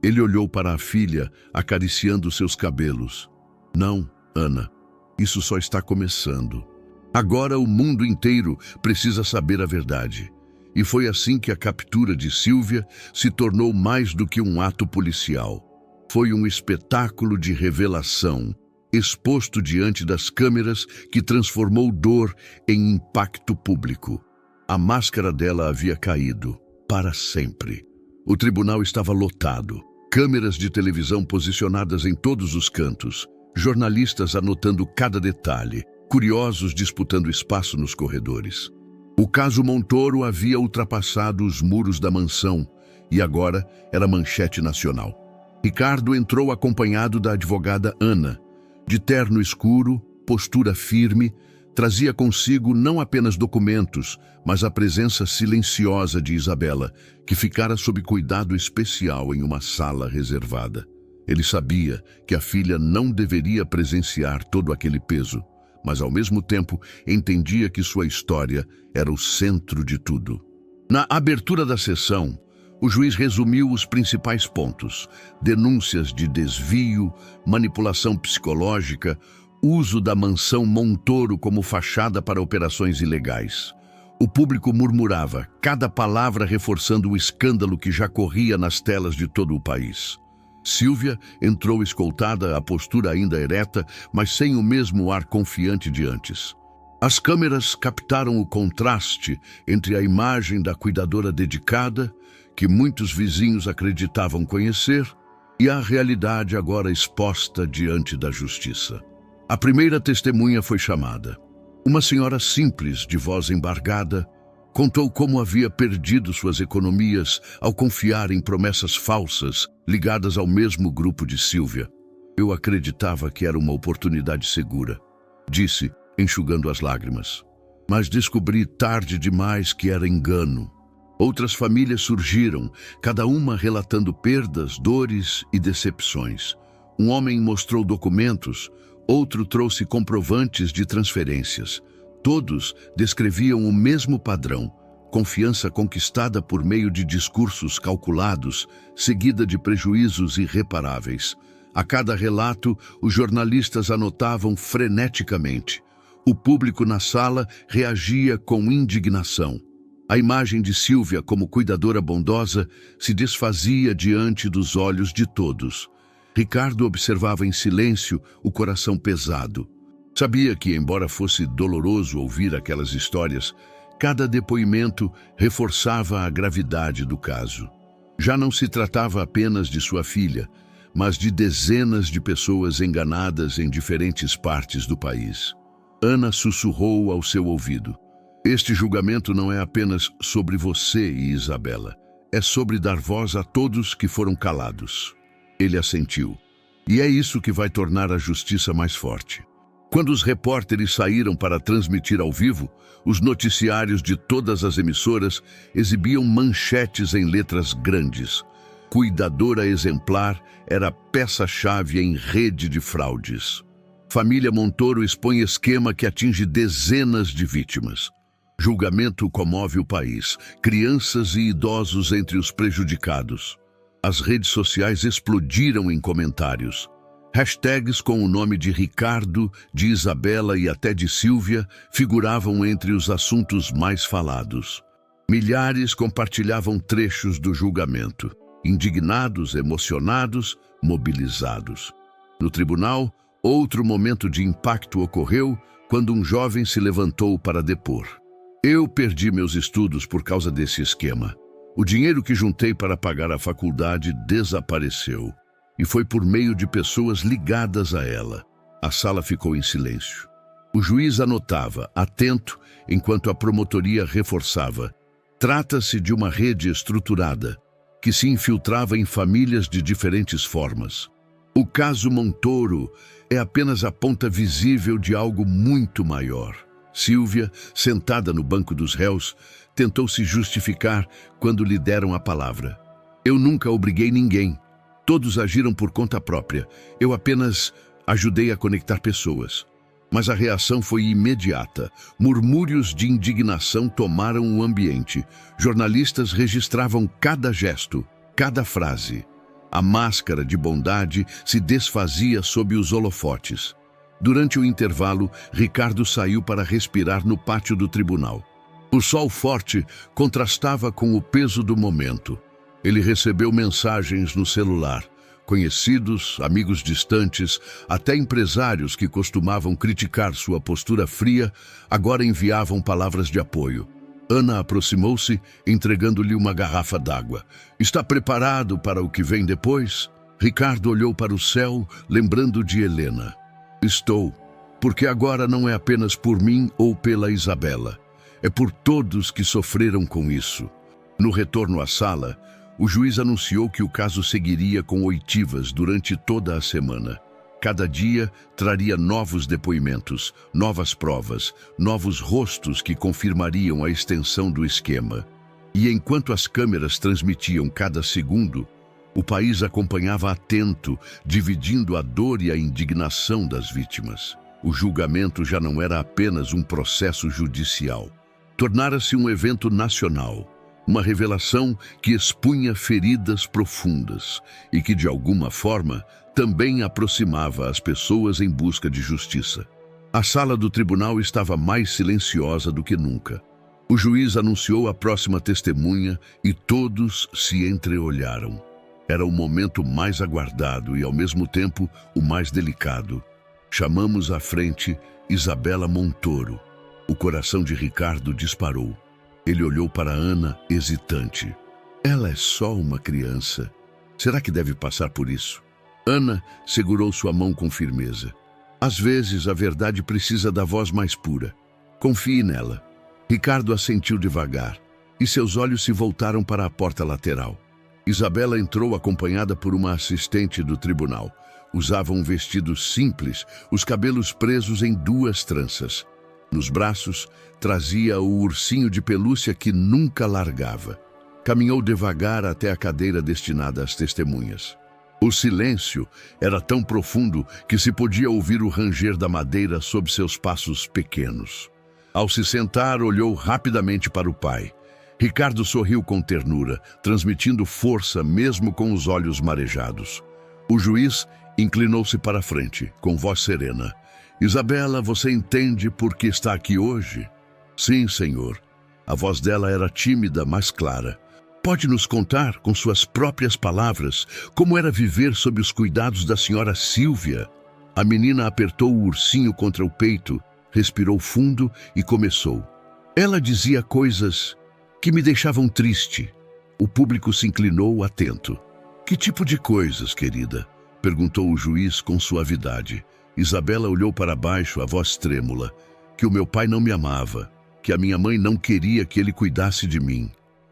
Ele olhou para a filha, acariciando seus cabelos. Não, Ana, isso só está começando. Agora o mundo inteiro precisa saber a verdade. E foi assim que a captura de Sílvia se tornou mais do que um ato policial. Foi um espetáculo de revelação, exposto diante das câmeras, que transformou dor em impacto público. A máscara dela havia caído, para sempre. O tribunal estava lotado, câmeras de televisão posicionadas em todos os cantos, jornalistas anotando cada detalhe, curiosos disputando espaço nos corredores. O caso Montoro havia ultrapassado os muros da mansão e agora era manchete nacional. Ricardo entrou acompanhado da advogada Ana. De terno escuro, postura firme, trazia consigo não apenas documentos, mas a presença silenciosa de Isabela, que ficara sob cuidado especial em uma sala reservada. Ele sabia que a filha não deveria presenciar todo aquele peso, mas ao mesmo tempo entendia que sua história era o centro de tudo. Na abertura da sessão, o juiz resumiu os principais pontos: denúncias de desvio, manipulação psicológica, uso da mansão Montoro como fachada para operações ilegais. O público murmurava, cada palavra reforçando o escândalo que já corria nas telas de todo o país. Sílvia entrou escoltada, a postura ainda ereta, mas sem o mesmo ar confiante de antes. As câmeras captaram o contraste entre a imagem da cuidadora dedicada, que muitos vizinhos acreditavam conhecer, e a realidade agora exposta diante da justiça. A primeira testemunha foi chamada. Uma senhora simples, de voz embargada, contou como havia perdido suas economias ao confiar em promessas falsas ligadas ao mesmo grupo de Sílvia. Eu acreditava que era uma oportunidade segura, disse, enxugando as lágrimas. Mas descobri tarde demais que era engano. Outras famílias surgiram, cada uma relatando perdas, dores e decepções. Um homem mostrou documentos, outro trouxe comprovantes de transferências. Todos descreviam o mesmo padrão: confiança conquistada por meio de discursos calculados, seguida de prejuízos irreparáveis. A cada relato, os jornalistas anotavam freneticamente. O público na sala reagia com indignação. A imagem de Sílvia como cuidadora bondosa se desfazia diante dos olhos de todos. Ricardo observava em silêncio, o coração pesado. Sabia que, embora fosse doloroso ouvir aquelas histórias, cada depoimento reforçava a gravidade do caso. Já não se tratava apenas de sua filha, mas de dezenas de pessoas enganadas em diferentes partes do país. Ana sussurrou ao seu ouvido: "Este julgamento não é apenas sobre você e Isabela. É sobre dar voz a todos que foram calados." Ele assentiu. "E é isso que vai tornar a justiça mais forte." Quando os repórteres saíram para transmitir ao vivo, os noticiários de todas as emissoras exibiam manchetes em letras grandes. Cuidadora exemplar era peça-chave em rede de fraudes. Família Montoro expõe esquema que atinge dezenas de vítimas. Julgamento comove o país, crianças e idosos entre os prejudicados. As redes sociais explodiram em comentários. Hashtags com o nome de Ricardo, de Isabela e até de Sílvia figuravam entre os assuntos mais falados. Milhares compartilhavam trechos do julgamento, indignados, emocionados, mobilizados. No tribunal, outro momento de impacto ocorreu quando um jovem se levantou para depor. "Eu perdi meus estudos por causa desse esquema. O dinheiro que juntei para pagar a faculdade desapareceu. E foi por meio de pessoas ligadas a ela." A sala ficou em silêncio. O juiz anotava, atento, enquanto a promotoria reforçava: "Trata-se de uma rede estruturada, que se infiltrava em famílias de diferentes formas. O caso Montoro é apenas a ponta visível de algo muito maior." Sílvia, sentada no banco dos réus, tentou se justificar quando lhe deram a palavra. "Eu nunca obriguei ninguém. Todos agiram por conta própria. Eu apenas ajudei a conectar pessoas." Mas a reação foi imediata. Murmúrios de indignação tomaram o ambiente. Jornalistas registravam cada gesto, cada frase. A máscara de bondade se desfazia sob os holofotes. Durante o intervalo, Ricardo saiu para respirar no pátio do tribunal. O sol forte contrastava com o peso do momento. Ele recebeu mensagens no celular. Conhecidos, amigos distantes, até empresários que costumavam criticar sua postura fria, agora enviavam palavras de apoio. Ana aproximou-se, entregando-lhe uma garrafa d'água. "Está preparado para o que vem depois?" Ricardo olhou para o céu, lembrando de Helena. "Estou, porque agora não é apenas por mim ou pela Isabela. É por todos que sofreram com isso." No retorno à sala, o juiz anunciou que o caso seguiria com oitivas durante toda a semana. Cada dia traria novos depoimentos, novas provas, novos rostos que confirmariam a extensão do esquema. E enquanto as câmeras transmitiam cada segundo, o país acompanhava atento, dividindo a dor e a indignação das vítimas. O julgamento já não era apenas um processo judicial. Tornara-se um evento nacional. Uma revelação que expunha feridas profundas e que, de alguma forma, também aproximava as pessoas em busca de justiça. A sala do tribunal estava mais silenciosa do que nunca. O juiz anunciou a próxima testemunha e todos se entreolharam. Era o momento mais aguardado e, ao mesmo tempo, o mais delicado. Chamamos à frente Isabela Montoro. O coração de Ricardo disparou. Ele olhou para Ana, hesitante. Ela é só uma criança. Será que deve passar por isso? Ana segurou sua mão com firmeza. Às vezes, a verdade precisa da voz mais pura. Confie nela. Ricardo assentiu devagar, e seus olhos se voltaram para a porta lateral. Isabela entrou acompanhada por uma assistente do tribunal. Usava um vestido simples, os cabelos presos em 2 tranças. Nos braços, trazia o ursinho de pelúcia que nunca largava. Caminhou devagar até a cadeira destinada às testemunhas. O silêncio era tão profundo que se podia ouvir o ranger da madeira sob seus passos pequenos. Ao se sentar, olhou rapidamente para o pai. Ricardo sorriu com ternura, transmitindo força mesmo com os olhos marejados. O juiz inclinou-se para a frente, com voz serena. Isabela, você entende por que está aqui hoje? Sim, senhor. A voz dela era tímida, mas clara. Pode nos contar, com suas próprias palavras, como era viver sob os cuidados da senhora Sílvia? A menina apertou o ursinho contra o peito, respirou fundo e começou. Ela dizia coisas que me deixavam triste. O público se inclinou atento. Que tipo de coisas, querida? Perguntou o juiz com suavidade. Isabela olhou para baixo, a voz trêmula. Que o meu pai não me amava, que a minha mãe não queria que ele cuidasse de mim.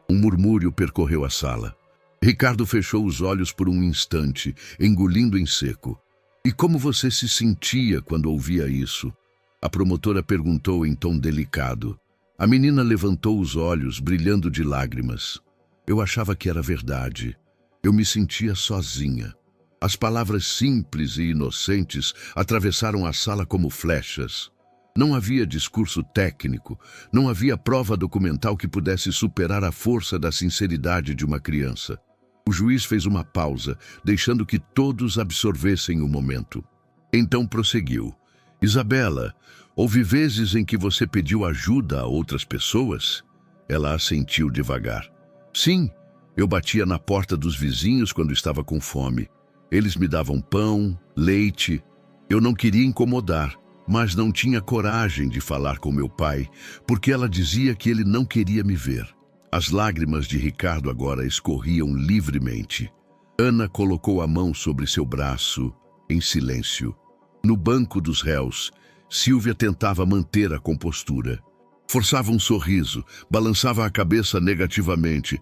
Um murmúrio percorreu a sala. Ricardo fechou os olhos por um instante, engolindo em seco. E como você se sentia quando ouvia isso? A promotora perguntou em tom delicado. A menina levantou os olhos, brilhando de lágrimas. Eu achava que era verdade. Eu me sentia sozinha. As palavras simples e inocentes atravessaram a sala como flechas. Não havia discurso técnico, não havia prova documental que pudesse superar a força da sinceridade de uma criança. O juiz fez uma pausa, deixando que todos absorvessem o momento. Então prosseguiu. Isabela, houve vezes em que você pediu ajuda a outras pessoas? Ela assentiu devagar. Sim, eu batia na porta dos vizinhos quando estava com fome. Eles me davam pão, leite. Eu não queria incomodar, mas não tinha coragem de falar com meu pai, porque ela dizia que ele não queria me ver. As lágrimas de Ricardo agora escorriam livremente. Ana colocou a mão sobre seu braço, em silêncio. No banco dos réus, Sílvia tentava manter a compostura. Forçava um sorriso, balançava a cabeça negativamente,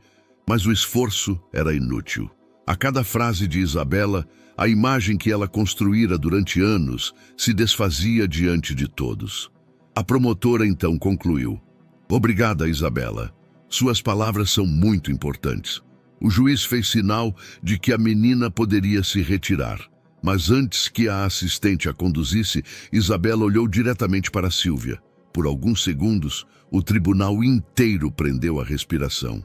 mas o esforço era inútil. A cada frase de Isabela, a imagem que ela construíra durante anos se desfazia diante de todos. A promotora então concluiu. Obrigada, Isabela. Suas palavras são muito importantes. O juiz fez sinal de que a menina poderia se retirar. Mas antes que a assistente a conduzisse, Isabela olhou diretamente para Sílvia. Por alguns segundos, o tribunal inteiro prendeu a respiração.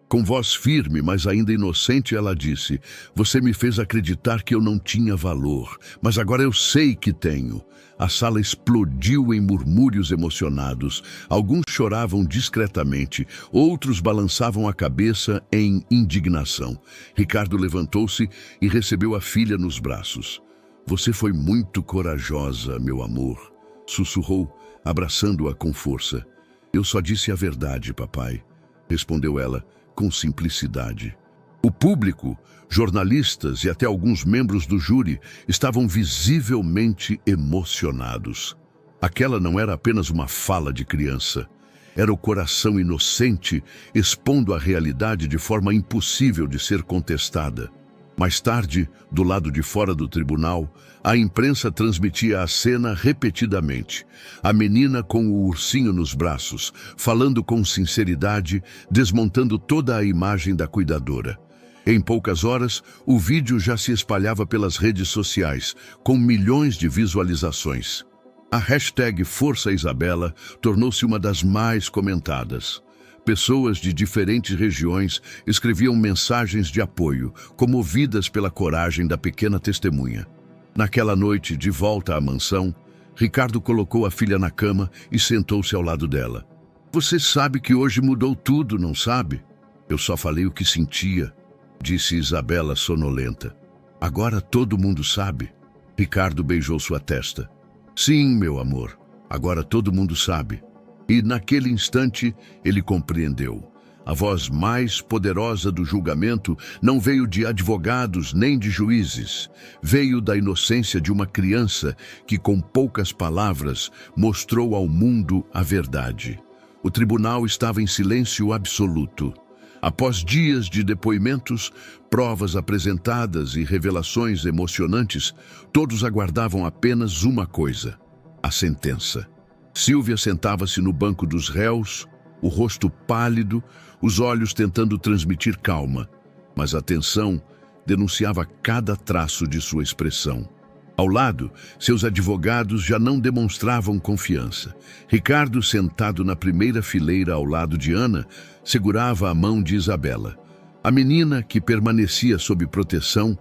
Com voz firme, mas ainda inocente, ela disse, você me fez acreditar que eu não tinha valor, mas agora eu sei que tenho. A sala explodiu em murmúrios emocionados. Alguns choravam discretamente, outros balançavam a cabeça em indignação. Ricardo levantou-se e recebeu a filha nos braços. Você foi muito corajosa, meu amor, sussurrou, abraçando-a com força. Eu só disse a verdade, papai, respondeu ela, com simplicidade. O público, jornalistas e até alguns membros do júri estavam visivelmente emocionados. Aquela não era apenas uma fala de criança. Era o coração inocente expondo a realidade de forma impossível de ser contestada. Mais tarde, do lado de fora do tribunal, a imprensa transmitia a cena repetidamente. A menina com o ursinho nos braços, falando com sinceridade, desmontando toda a imagem da cuidadora. Em poucas horas, o vídeo já se espalhava pelas redes sociais, com milhões de visualizações. A hashtag Força Isabela tornou-se uma das mais comentadas. Pessoas de diferentes regiões escreviam mensagens de apoio, comovidas pela coragem da pequena testemunha. Naquela noite, de volta à mansão, Ricardo colocou a filha na cama e sentou-se ao lado dela. Você sabe que hoje mudou tudo, não sabe? Eu só falei o que sentia, disse Isabela sonolenta. Agora todo mundo sabe. Ricardo beijou sua testa. Sim, meu amor, agora todo mundo sabe. E naquele instante ele compreendeu. A voz mais poderosa do julgamento não veio de advogados nem de juízes. Veio da inocência de uma criança que, com poucas palavras, mostrou ao mundo a verdade. O tribunal estava em silêncio absoluto. Após dias de depoimentos, provas apresentadas e revelações emocionantes, todos aguardavam apenas uma coisa: a sentença. Sílvia sentava-se no banco dos réus, o rosto pálido, os olhos tentando transmitir calma, mas a tensão denunciava cada traço de sua expressão. Ao lado, seus advogados já não demonstravam confiança. Ricardo, sentado na primeira fileira ao lado de Ana, segurava a mão de Isabela. A menina, que permanecia sob proteção,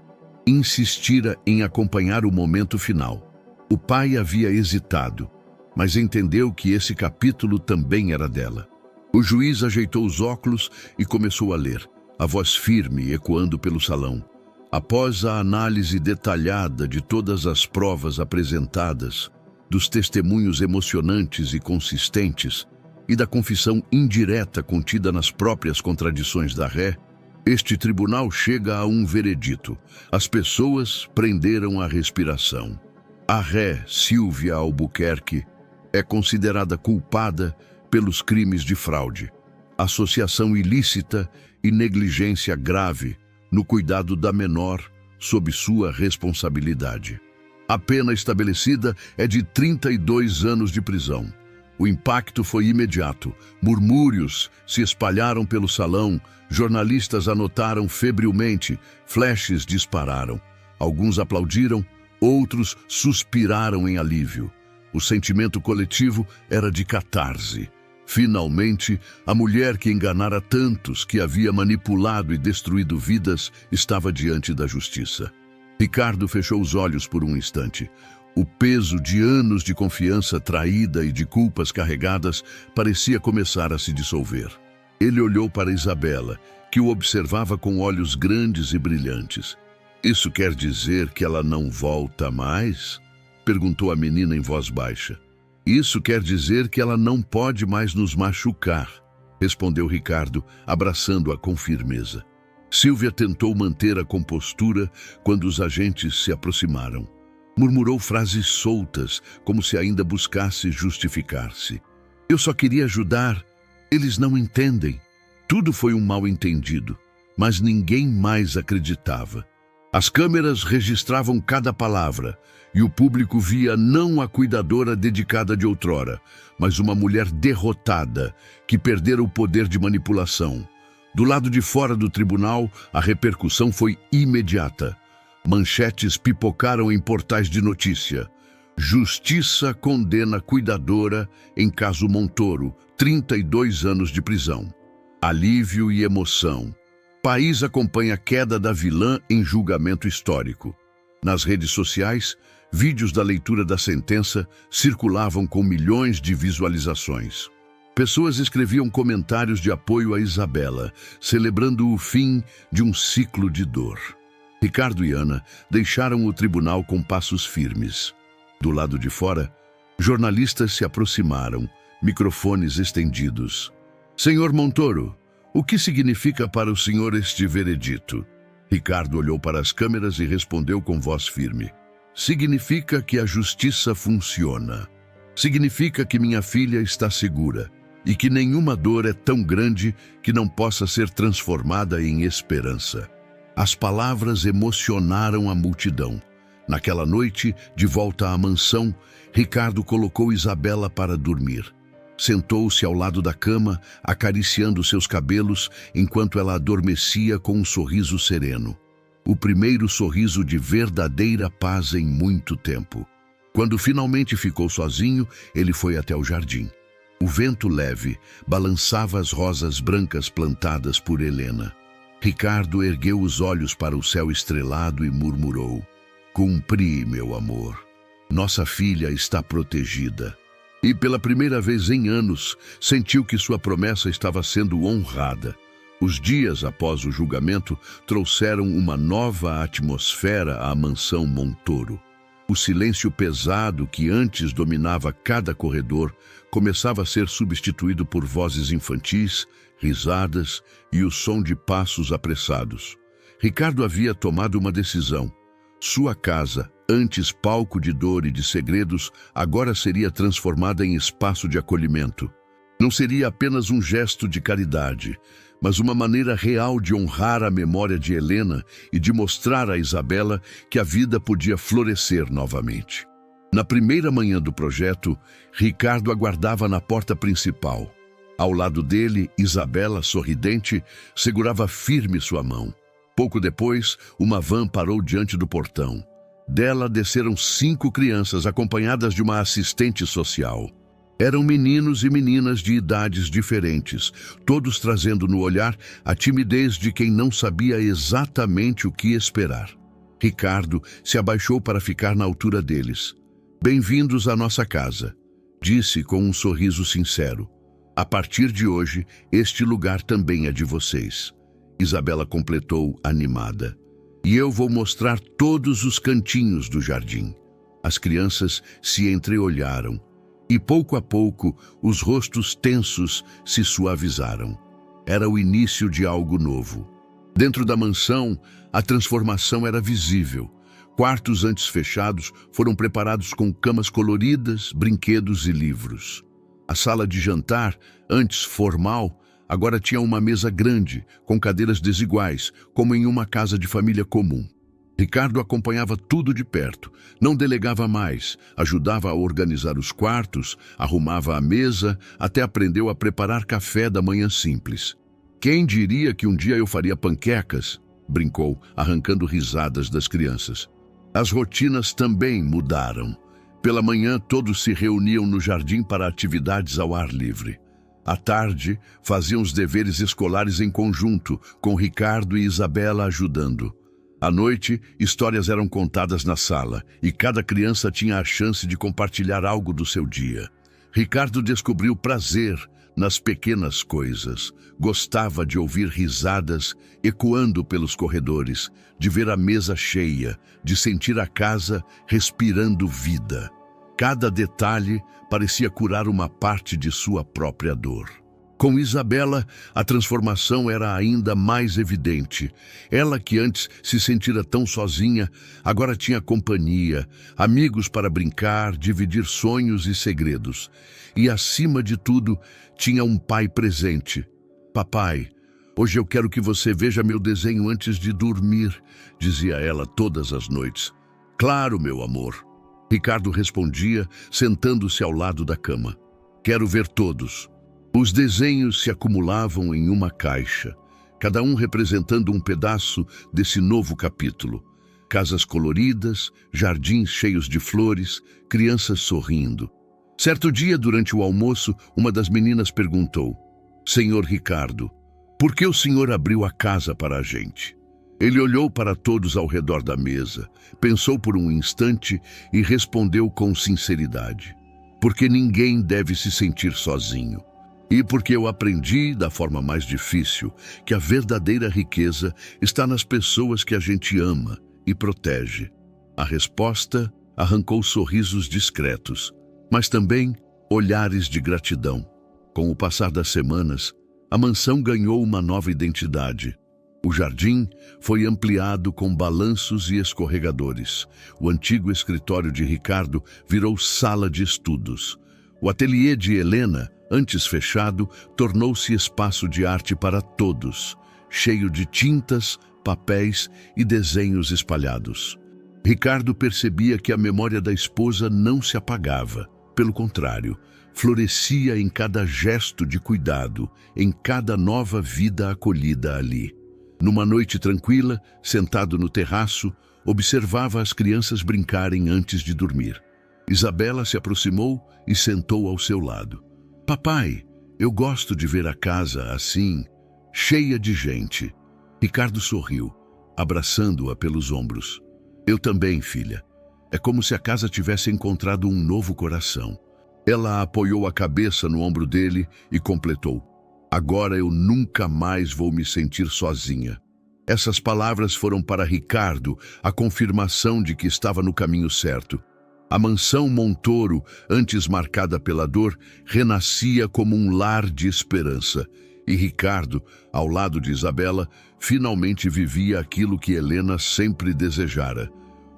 insistira em acompanhar o momento final. O pai havia hesitado, mas entendeu que esse capítulo também era dela. O juiz ajeitou os óculos e começou a ler, a voz firme ecoando pelo salão. Após a análise detalhada de todas as provas apresentadas, dos testemunhos emocionantes e consistentes e da confissão indireta contida nas próprias contradições da ré, este tribunal chega a um veredito. As pessoas prenderam a respiração. A ré Silvia Albuquerque é considerada culpada pelos crimes de fraude, associação ilícita e negligência grave no cuidado da menor sob sua responsabilidade. A pena estabelecida é de 32 anos de prisão. O impacto foi imediato. Murmúrios se espalharam pelo salão, jornalistas anotaram febrilmente, flashes dispararam. Alguns aplaudiram, outros suspiraram em alívio. O sentimento coletivo era de catarse. Finalmente, a mulher que enganara tantos, que havia manipulado e destruído vidas, estava diante da justiça. Ricardo fechou os olhos por um instante. O peso de anos de confiança traída e de culpas carregadas parecia começar a se dissolver. Ele olhou para Isabela, que o observava com olhos grandes e brilhantes. "Isso quer dizer que ela não volta mais?" perguntou a menina em voz baixa. "Isso quer dizer que ela não pode mais nos machucar", respondeu Ricardo, abraçando-a com firmeza. Silvia tentou manter a compostura quando os agentes se aproximaram. Murmurou frases soltas, como se ainda buscasse justificar-se. "Eu só queria ajudar. Eles não entendem." Tudo foi um mal-entendido, mas ninguém mais acreditava. As câmeras registravam cada palavra, e o público via não a cuidadora dedicada de outrora, mas uma mulher derrotada, que perdera o poder de manipulação. Do lado de fora do tribunal, a repercussão foi imediata. Manchetes pipocaram em portais de notícia. "Justiça condena cuidadora em caso Montoro, 32 anos de prisão." Alívio e emoção. País acompanha a queda da vilã em julgamento histórico. Nas redes sociais, vídeos da leitura da sentença circulavam com milhões de visualizações. Pessoas escreviam comentários de apoio a Isabela, celebrando o fim de um ciclo de dor. Ricardo e Ana deixaram o tribunal com passos firmes. Do lado de fora, jornalistas se aproximaram, microfones estendidos. "Senhor Montoro, o que significa para o senhor este veredito?" Ricardo olhou para as câmeras e respondeu com voz firme. "Significa que a justiça funciona. Significa que minha filha está segura e que nenhuma dor é tão grande que não possa ser transformada em esperança." As palavras emocionaram a multidão. Naquela noite, de volta à mansão, Ricardo colocou Isabela para dormir. Sentou-se ao lado da cama, acariciando seus cabelos, enquanto ela adormecia com um sorriso sereno. O primeiro sorriso de verdadeira paz em muito tempo. Quando finalmente ficou sozinho, ele foi até o jardim. O vento leve balançava as rosas brancas plantadas por Helena. Ricardo ergueu os olhos para o céu estrelado e murmurou: "Cumpri, meu amor. Nossa filha está protegida." E pela primeira vez em anos, sentiu que sua promessa estava sendo honrada. Os dias após o julgamento trouxeram uma nova atmosfera à mansão Montoro. O silêncio pesado que antes dominava cada corredor começava a ser substituído por vozes infantis, risadas e o som de passos apressados. Ricardo havia tomado uma decisão. Sua casa, antes palco de dor e de segredos, agora seria transformada em espaço de acolhimento. Não seria apenas um gesto de caridade, mas uma maneira real de honrar a memória de Helena e de mostrar a Isabela que a vida podia florescer novamente. Na primeira manhã do projeto, Ricardo aguardava na porta principal. Ao lado dele, Isabela, sorridente, segurava firme sua mão. Pouco depois, uma van parou diante do portão. Dela desceram 5 crianças acompanhadas de uma assistente social. Eram meninos e meninas de idades diferentes, todos trazendo no olhar a timidez de quem não sabia exatamente o que esperar. Ricardo se abaixou para ficar na altura deles. "Bem-vindos à nossa casa", disse com um sorriso sincero. A partir de hoje, este lugar também é de vocês. Isabela completou, animada. E eu vou mostrar todos os cantinhos do jardim. As crianças se entreolharam. E pouco a pouco, os rostos tensos se suavizaram. Era o início de algo novo. Dentro da mansão, a transformação era visível. Quartos antes fechados foram preparados com camas coloridas, brinquedos e livros. A sala de jantar, antes formal, agora tinha uma mesa grande, com cadeiras desiguais, como em uma casa de família comum. Ricardo acompanhava tudo de perto, não delegava mais, ajudava a organizar os quartos, arrumava a mesa, até aprendeu a preparar café da manhã simples. Quem diria que um dia eu faria panquecas? Brincou, arrancando risadas das crianças. As rotinas também mudaram. Pela manhã, todos se reuniam no jardim para atividades ao ar livre. À tarde, faziam os deveres escolares em conjunto, com Ricardo e Isabela ajudando. À noite, histórias eram contadas na sala e cada criança tinha a chance de compartilhar algo do seu dia. Ricardo descobriu prazer nas pequenas coisas. Gostava de ouvir risadas ecoando pelos corredores, de ver a mesa cheia, de sentir a casa respirando vida. Cada detalhe parecia curar uma parte de sua própria dor. Com Isabela, a transformação era ainda mais evidente. Ela, que antes se sentira tão sozinha, agora tinha companhia, amigos para brincar, dividir sonhos e segredos. E, acima de tudo, tinha um pai presente. Papai, hoje eu quero que você veja meu desenho antes de dormir, dizia ela todas as noites. Claro, meu amor. Ricardo respondia, sentando-se ao lado da cama. Quero ver todos. Os desenhos se acumulavam em uma caixa, cada um representando um pedaço desse novo capítulo. Casas coloridas, jardins cheios de flores, crianças sorrindo. Certo dia, durante o almoço, uma das meninas perguntou: Senhor Ricardo, por que o senhor abriu a casa para a gente? Ele olhou para todos ao redor da mesa, pensou por um instante e respondeu com sinceridade: porque ninguém deve se sentir sozinho. E porque eu aprendi, da forma mais difícil, que a verdadeira riqueza está nas pessoas que a gente ama e protege. A resposta arrancou sorrisos discretos, mas também olhares de gratidão. Com o passar das semanas, a mansão ganhou uma nova identidade. O jardim foi ampliado com balanços e escorregadores. O antigo escritório de Ricardo virou sala de estudos. O ateliê de Helena, antes fechado, tornou-se espaço de arte para todos, cheio de tintas, papéis e desenhos espalhados. Ricardo percebia que a memória da esposa não se apagava. Pelo contrário, florescia em cada gesto de cuidado, em cada nova vida acolhida ali. Numa noite tranquila, sentado no terraço, observava as crianças brincarem antes de dormir. Isabela se aproximou e sentou ao seu lado. Papai, eu gosto de ver a casa assim, cheia de gente. Ricardo sorriu, abraçando-a pelos ombros. Eu também, filha. É como se a casa tivesse encontrado um novo coração. Ela apoiou a cabeça no ombro dele e completou: agora eu nunca mais vou me sentir sozinha. Essas palavras foram para Ricardo a confirmação de que estava no caminho certo. A mansão Montoro, antes marcada pela dor, renascia como um lar de esperança. E Ricardo, ao lado de Isabela, finalmente vivia aquilo que Helena sempre desejara: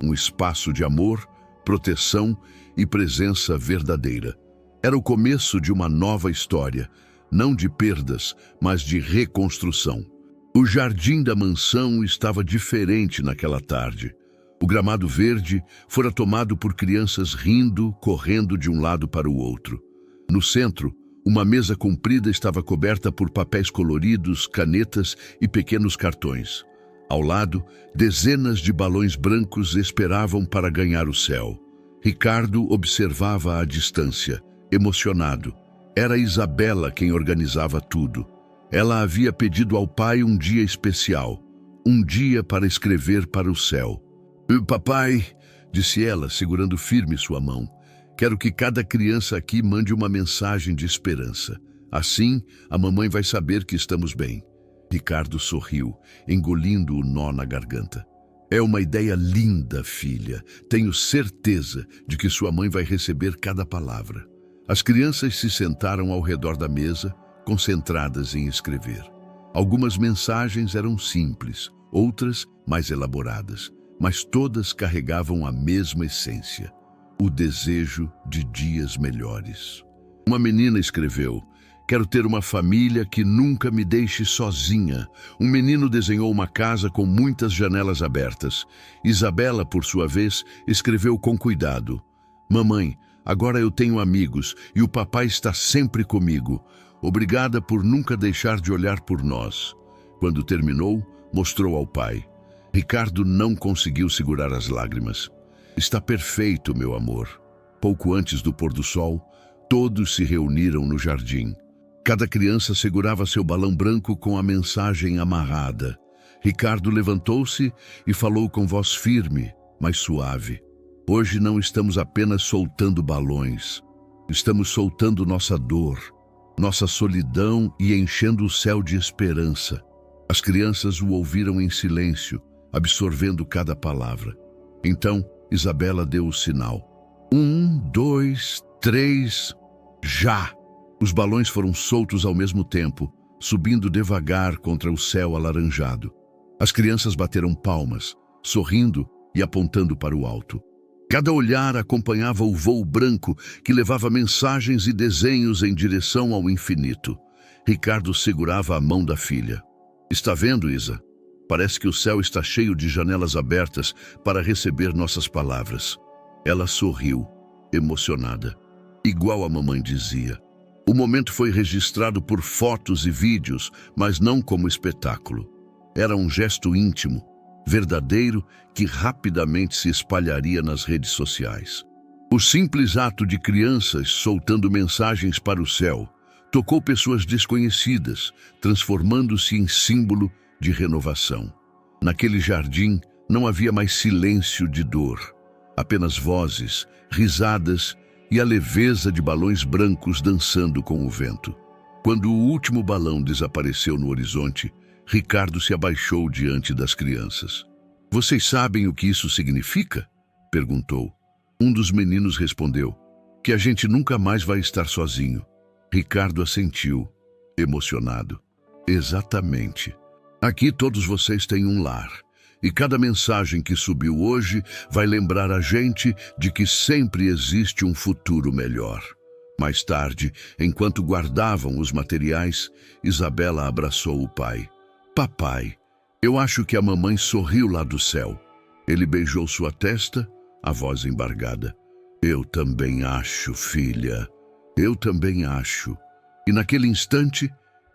um espaço de amor, proteção e presença verdadeira. Era o começo de uma nova história, não de perdas, mas de reconstrução. O jardim da mansão estava diferente naquela tarde. O gramado verde fora tomado por crianças rindo, correndo de um lado para o outro. No centro, uma mesa comprida estava coberta por papéis coloridos, canetas e pequenos cartões. Ao lado, dezenas de balões brancos esperavam para ganhar o céu. Ricardo observava à distância, emocionado. Era Isabela quem organizava tudo. Ela havia pedido ao pai um dia especial, um dia para escrever para o céu. Papai, disse ela, segurando firme sua mão, quero que cada criança aqui mande uma mensagem de esperança. Assim, a mamãe vai saber que estamos bem. Ricardo sorriu, engolindo o nó na garganta. É uma ideia linda, filha. Tenho certeza de que sua mãe vai receber cada palavra. As crianças se sentaram ao redor da mesa, concentradas em escrever. Algumas mensagens eram simples, outras mais elaboradas, mas todas carregavam a mesma essência: o desejo de dias melhores. Uma menina escreveu: quero ter uma família que nunca me deixe sozinha. Um menino desenhou uma casa com muitas janelas abertas. Isabela, por sua vez, escreveu com cuidado: mamãe, agora eu tenho amigos e o papai está sempre comigo. Obrigada por nunca deixar de olhar por nós. Quando terminou, mostrou ao pai. Ricardo não conseguiu segurar as lágrimas. Está perfeito, meu amor. Pouco antes do pôr do sol, todos se reuniram no jardim. Cada criança segurava seu balão branco com a mensagem amarrada. Ricardo levantou-se e falou com voz firme, mas suave. Hoje não estamos apenas soltando balões. Estamos soltando nossa dor, nossa solidão e enchendo o céu de esperança. As crianças o ouviram em silêncio, absorvendo cada palavra. Então, Isabela deu o sinal. 1, 2, 3, já! Os balões foram soltos ao mesmo tempo, subindo devagar contra o céu alaranjado. As crianças bateram palmas, sorrindo e apontando para o alto. Cada olhar acompanhava o voo branco que levava mensagens e desenhos em direção ao infinito. Ricardo segurava a mão da filha. Está vendo, Isa? Parece que o céu está cheio de janelas abertas para receber nossas palavras. Ela sorriu, emocionada, igual a mamãe dizia. O momento foi registrado por fotos e vídeos, mas não como espetáculo. Era um gesto íntimo, verdadeiro, que rapidamente se espalharia nas redes sociais. O simples ato de crianças soltando mensagens para o céu tocou pessoas desconhecidas, transformando-se em símbolo de renovação. Naquele jardim não havia mais silêncio de dor, apenas vozes, risadas e a leveza de balões brancos dançando com o vento. Quando o último balão desapareceu no horizonte, Ricardo se abaixou diante das crianças. Vocês sabem o que isso significa? Perguntou. Um dos meninos respondeu: que a gente nunca mais vai estar sozinho. Ricardo assentiu, emocionado. Exatamente. Aqui todos vocês têm um lar. E cada mensagem que subiu hoje vai lembrar a gente de que sempre existe um futuro melhor. Mais tarde, enquanto guardavam os materiais, Isabela abraçou o pai. Papai, eu acho que a mamãe sorriu lá do céu. Ele beijou sua testa, a voz embargada. Eu também acho, filha. Eu também acho. E naquele instante,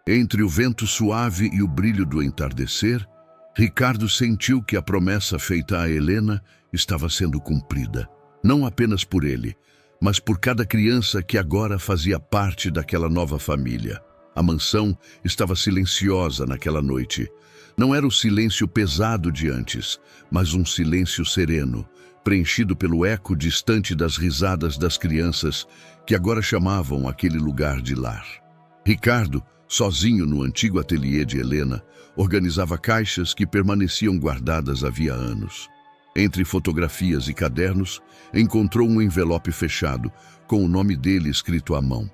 entre o vento suave e o brilho do entardecer, Ricardo sentiu que a promessa feita a Helena estava sendo cumprida. Não apenas por ele, mas por cada criança que agora fazia parte daquela nova família. A mansão estava silenciosa naquela noite. Não era o silêncio pesado de antes, mas um silêncio sereno, preenchido pelo eco distante das risadas das crianças que agora chamavam aquele lugar de lar. Ricardo, sozinho no antigo ateliê de Helena, organizava caixas que permaneciam guardadas havia anos. Entre fotografias e cadernos, encontrou um envelope fechado, com o nome dele escrito à mão.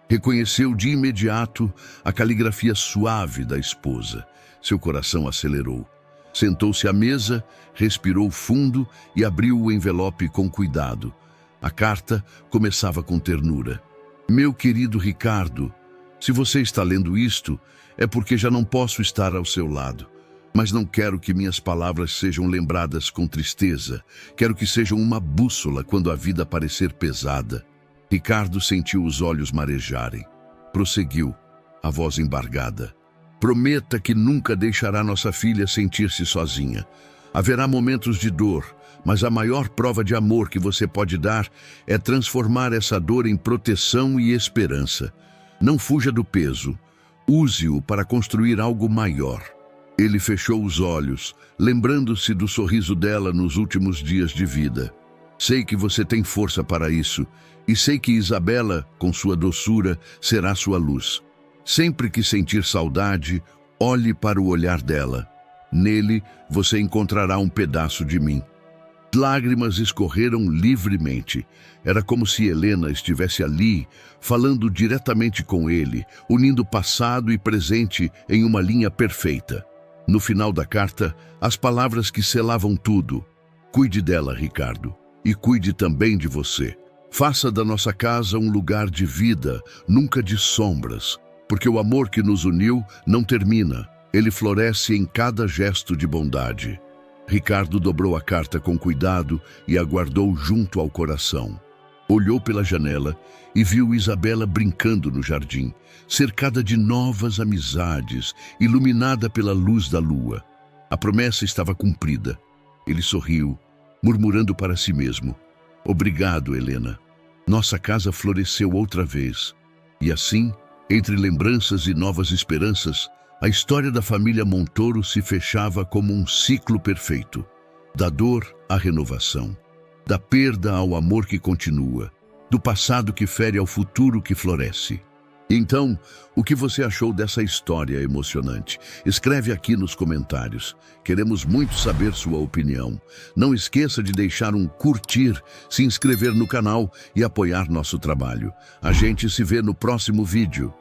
Reconheceu de imediato a caligrafia suave da esposa. Seu coração acelerou. Sentou-se à mesa, respirou fundo e abriu o envelope com cuidado. A carta começava com ternura. Meu querido Ricardo, se você está lendo isto, é porque já não posso estar ao seu lado. Mas não quero que minhas palavras sejam lembradas com tristeza. Quero que sejam uma bússola quando a vida parecer pesada. Ricardo sentiu os olhos marejarem. Prosseguiu, a voz embargada. Prometa que nunca deixará nossa filha sentir-se sozinha. Haverá momentos de dor, mas a maior prova de amor que você pode dar é transformar essa dor em proteção e esperança. Não fuja do peso. Use-o para construir algo maior. Ele fechou os olhos, lembrando-se do sorriso dela nos últimos dias de vida. Sei que você tem força para isso, e sei que Isabela, com sua doçura, será sua luz. Sempre que sentir saudade, olhe para o olhar dela. Nele, você encontrará um pedaço de mim. Lágrimas escorreram livremente. Era como se Helena estivesse ali, falando diretamente com ele, unindo passado e presente em uma linha perfeita. No final da carta, as palavras que selavam tudo. Cuide dela, Ricardo, e cuide também de você. Faça da nossa casa um lugar de vida, nunca de sombras, porque o amor que nos uniu não termina. Ele floresce em cada gesto de bondade. Ricardo dobrou a carta com cuidado e a guardou junto ao coração. Olhou pela janela e viu Isabela brincando no jardim, cercada de novas amizades, iluminada pela luz da lua. A promessa estava cumprida. Ele sorriu, murmurando para si mesmo: "Obrigado, Helena. Nossa casa floresceu outra vez." E assim, entre lembranças e novas esperanças, a história da família Montoro se fechava como um ciclo perfeito. Da dor à renovação, da perda ao amor que continua, do passado que fere ao futuro que floresce. Então, o que você achou dessa história emocionante? Escreve aqui nos comentários. Queremos muito saber sua opinião. Não esqueça de deixar um curtir, se inscrever no canal e apoiar nosso trabalho. A gente se vê no próximo vídeo.